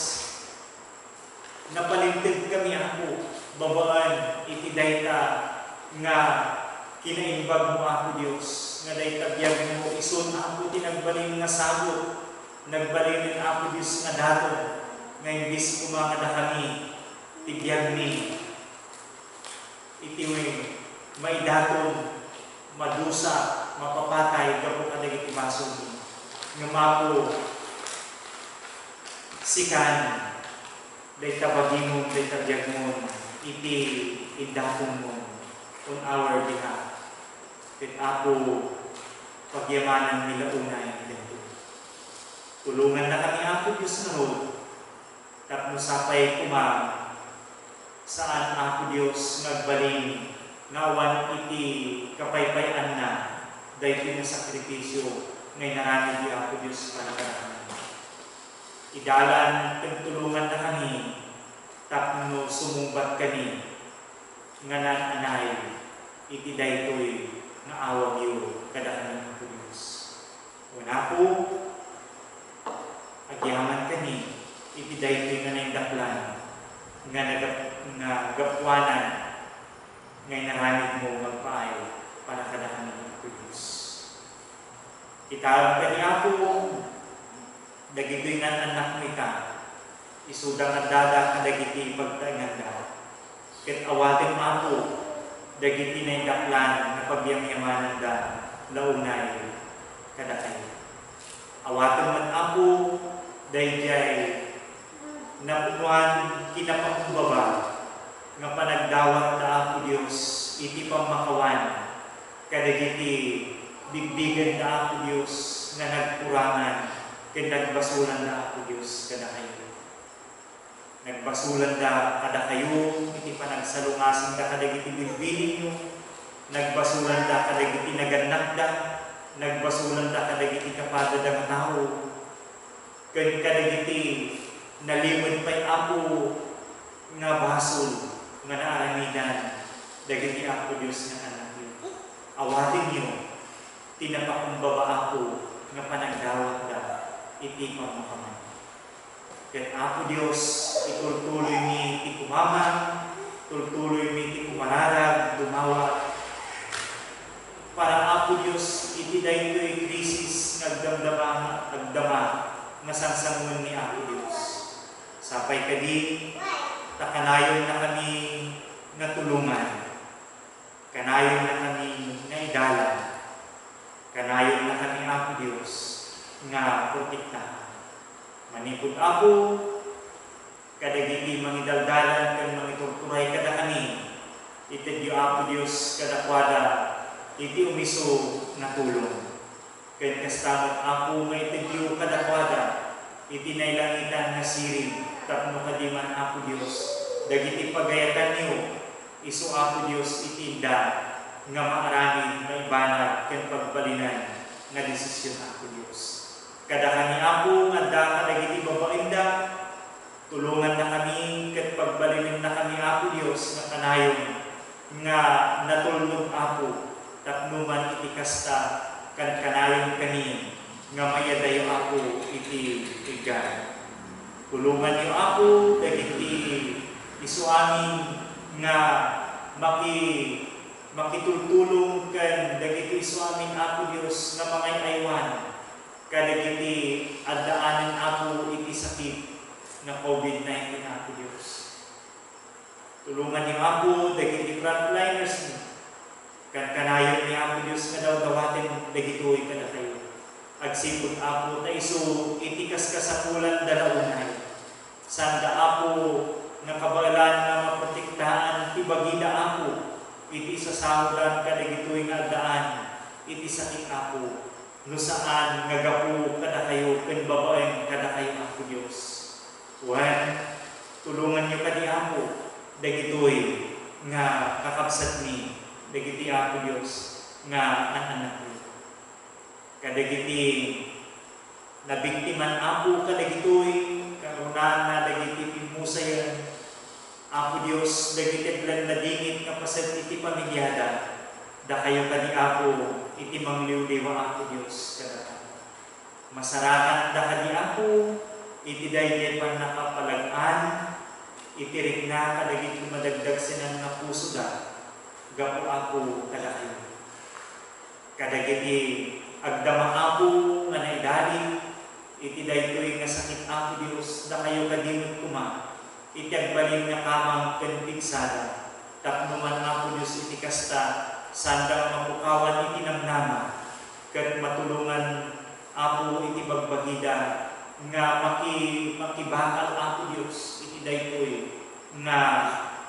napalinted kami Apo babaan iti dayta nga kinaimbag mo Apo Dios nga dayta biyag mo ison Apo tinagbalin nga sabot nagbalin Apo Dios nga dato nga imbis kumangada kami tibiyag ni itiwing maidaton madusa mapapatay gapo kadagiti basol ni nga mapo sikan dayta bagimon dayta biyagmon iti indaton mo on our behalf. Ket Apo pagyamanan nila unay dito. Tulungan na kami Apo Dios nga rod tapno sapay kumang saan Apo Dios nagbaling ngawan iti kapaypayan na dahil na sakripisyo ngay narami di Apo Dios para kami. Idalan tulungan na kami tapno sumumbat kami nga nananay iti daytoy nga awag yu kada kami Apo Dios. Una po agyaman kami iti daytoy nga naindaklan nga gapwanan ngay naramid mo magpaayo para kada kami Apo Dios. Itawag ka ni Apo dagitoy nga anak mo ita isudang adada kadagiti pagtanganda ket awaten Apo dagiti naindaklan nga pagyamyamanan da launay kada kayo. Awaten man Apo dayjay napunuan kinapakumbaba nga panagdawat da Apo Dios iti pamakawan kadagiti bigbigan da Apo Dios nga nagkurangan ken nagbasulan da Apo Dios kada kayo. Nagbasulan da kada kayo iti panagsalungasing da kadagiti bilbilin nyo, nagbasulan da kadagiti naganak da, nagbasulan da kadagiti kapada da nga tao, ken kadagiti nalimod pa'y Apo nga basol nga naaramidan dagiti Apo Dios nga anak niyo. Awatin niyo tinapakumbaba Apo nga panagdawat da iti pamakaman. Ket Apo Dios itultuloy mi ti kumamang, tultuloy mi ti kumararag dumawa para Apo Dios iti daytoy krisis agdama nga sangsangon ni Apo Dios. Sapay kadi takanayon na kami nga tulungan. Kanayon na kami nga idalan. Kanayon na kami Apo Dios nga protektahan. Manipod Apo kadagiti mangidaldalan ken mangiturturay kada kami. Itedyo Apo Dios kadakwada iti umiso nga tulong. Ken kastamot Apo nga itedyo kadakwada iti nailangitan nga siring tapno kadiman Apo Dios dagiti pagayatan niyo isu Apo Dios itinda nga maaramin maibanag ken pagbalinan nga desisyon Apo Dios. Kada kami Apo nga da kadagiti babainda tulungan na kami ket pagbalinan na kami Apo Dios nga kanayon nga natulnog Apo tapno man iti kasta kan kanayon kami nga mayadayo Apo iti igay. Tulungan niyo Apo dagiti isu amin nga makitultulong kan dagiti isu amin Apo Dios nga mga aywan kadagiti addaanan Apo iti sakit nga COVID-19 Apo Dios. Tulungan niyo Apo dagiti frontliners niyo kan kanayon ni Apo Dios nga daw dawaten dagitoy kada kayo. Agsipod Apo ta isu iti kaskasapulan dalaunay. Sanda Apo nga kabalan nga maprotektahan ti bagida Apo iti sasahudan kadagitoy nga daan iti sakit Apo. No saan nga gapu kada kayo ken babaeng kada kayo Apo Dios. Wan tulungan niyo kadi Apo dagitoy nga kakabsat ni dagiti Apo Dios nga anak niyo. Kadagiti nabiktiman Apo kadagitoy karunan na dagiti pimusayan Apo Dios dagiti plan na dingit nga pasad iti pamilyada da kayo kadi Apo iti mangliwliwa Apo Dios kada masarakan da kadi Apo iti daytoy pan nakapalag-an iti rikna kadagiti madagdag sinan nga puso da gapu Apo kada kayo. Kadagiti agdama Apo nga naidali iti daytoy nga sakit Apo Dios da kayo kadimot kuma iti agbalin nga kamang ken pigsada tapno man Apo Dios iti kasta sanda mapukawan iti namnama ket matulungan Apo iti bagbagida nga makibakal Apo Dios iti daytoy nga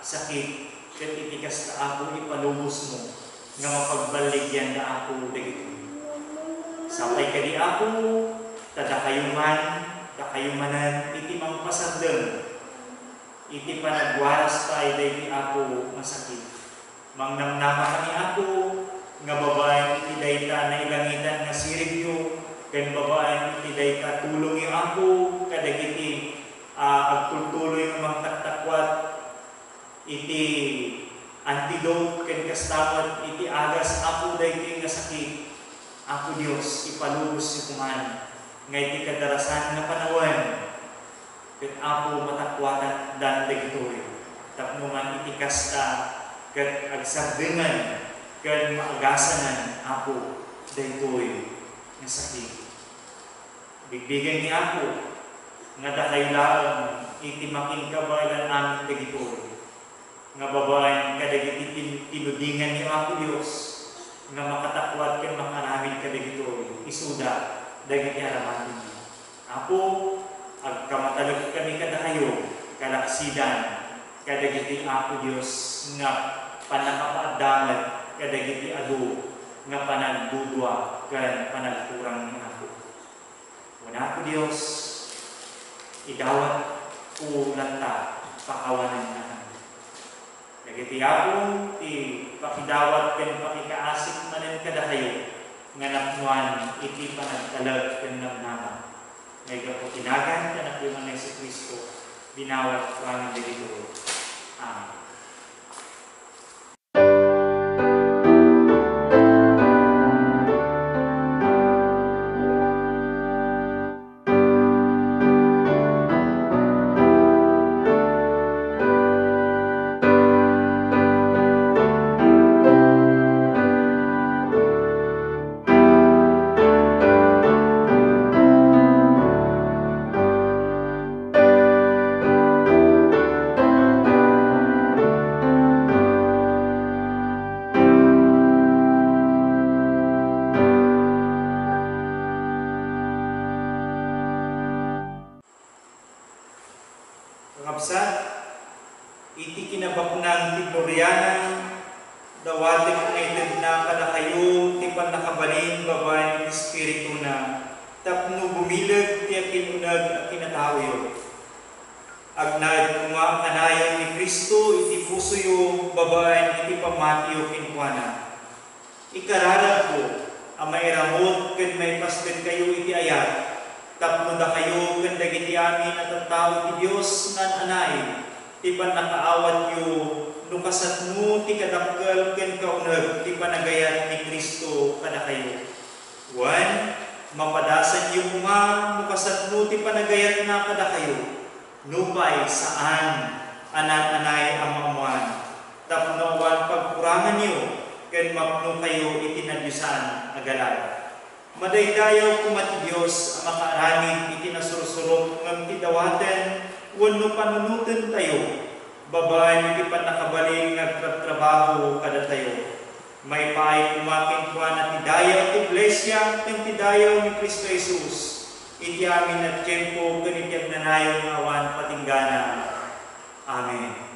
sakit ket iti kasta Apo ipalubos mo nga mapagbaligyan da Apo dagitoy. Sapay kadi Apo tada kayumanan iti mangpasagdem iti panagwaras tayo dahil Apo masakit. Mangnamnama kami Apo nga babaeng iti dayta na ilangitan nga sirib niyo ken babaeng iti dayta tulong niyo Apo kadagiti agtultuloy nga mangtaktakwat iti antidote ken kastamot iti agas Apo daytoy nga sakit. Apo Dios ipalubos si kuman nga iti kadarasan nga panawen ket Apo matakwatan dan dagitoy tapno man iti kasta ket agsagdengan ken maagasanan Apo daytoy nga sakit. Bigbigan ni Apo nga dakaylaon iti makinkabalan amin dagitoy nga babaeng kadagiti tinudingan ni Apo Dios nga makatakwat ken makaramid kadagitoy isuda dagiti aramanin niyo. Apo agkamatalog kami kada kayo kalaksidan kadagiti Apo Dios nga panakapaadamet kadagiti adu nga panagdudwa ken panagkurang ni Apo. Wala Apo Dios idawat ku lanta pakawanan na dagiti Apo ti pakidawat ken pakikaasik manen kada kayo nga napnuan iti panagtalag ken namnama May kapatinagan ka na kuman na si Kristo, binawat kami dito. Amen. Kakabsat, iti kinabaknang ti Gloriana, dawati kung na kada kayo, ti pan nakabalin babae ng Espiritu na, tapno bumilag ti akinunag at kinatawyo. Agnad kuma kanayon ni Kristo, iti puso yo, babae iti pamatiyo kinkwana. Ikararag ko, ang may ramot, kan may pasted kayo iti ayat, tapno da kayo kan dagiti amin at ang tao ti Dios nan anay ti pan nakaawat yu nukasat mo ti kadakkel ken kauneg ti panagayat ni Kristo kada kayo. Wan mapadasan yu kuma nukasat mo ti panagayat na kada kayo. Nupay saan anak-anay ang mamuan. Tapno wan pagkurangan yu ken mapno kayo itinadyusan agalad. Madaydayaw kumati Diyos ang makaaramid itinasurusurok ng tidawaten, wano panunutin tayo, babae iti pan nakabaling nagtrabaho kada tayo. May paay kumakin kwa na tidayaw at iglesia, ken tidayaw ni Kristo Jesus, iti amin at tiyempo, kanitiag nanayon ng awan patinggana. Amen.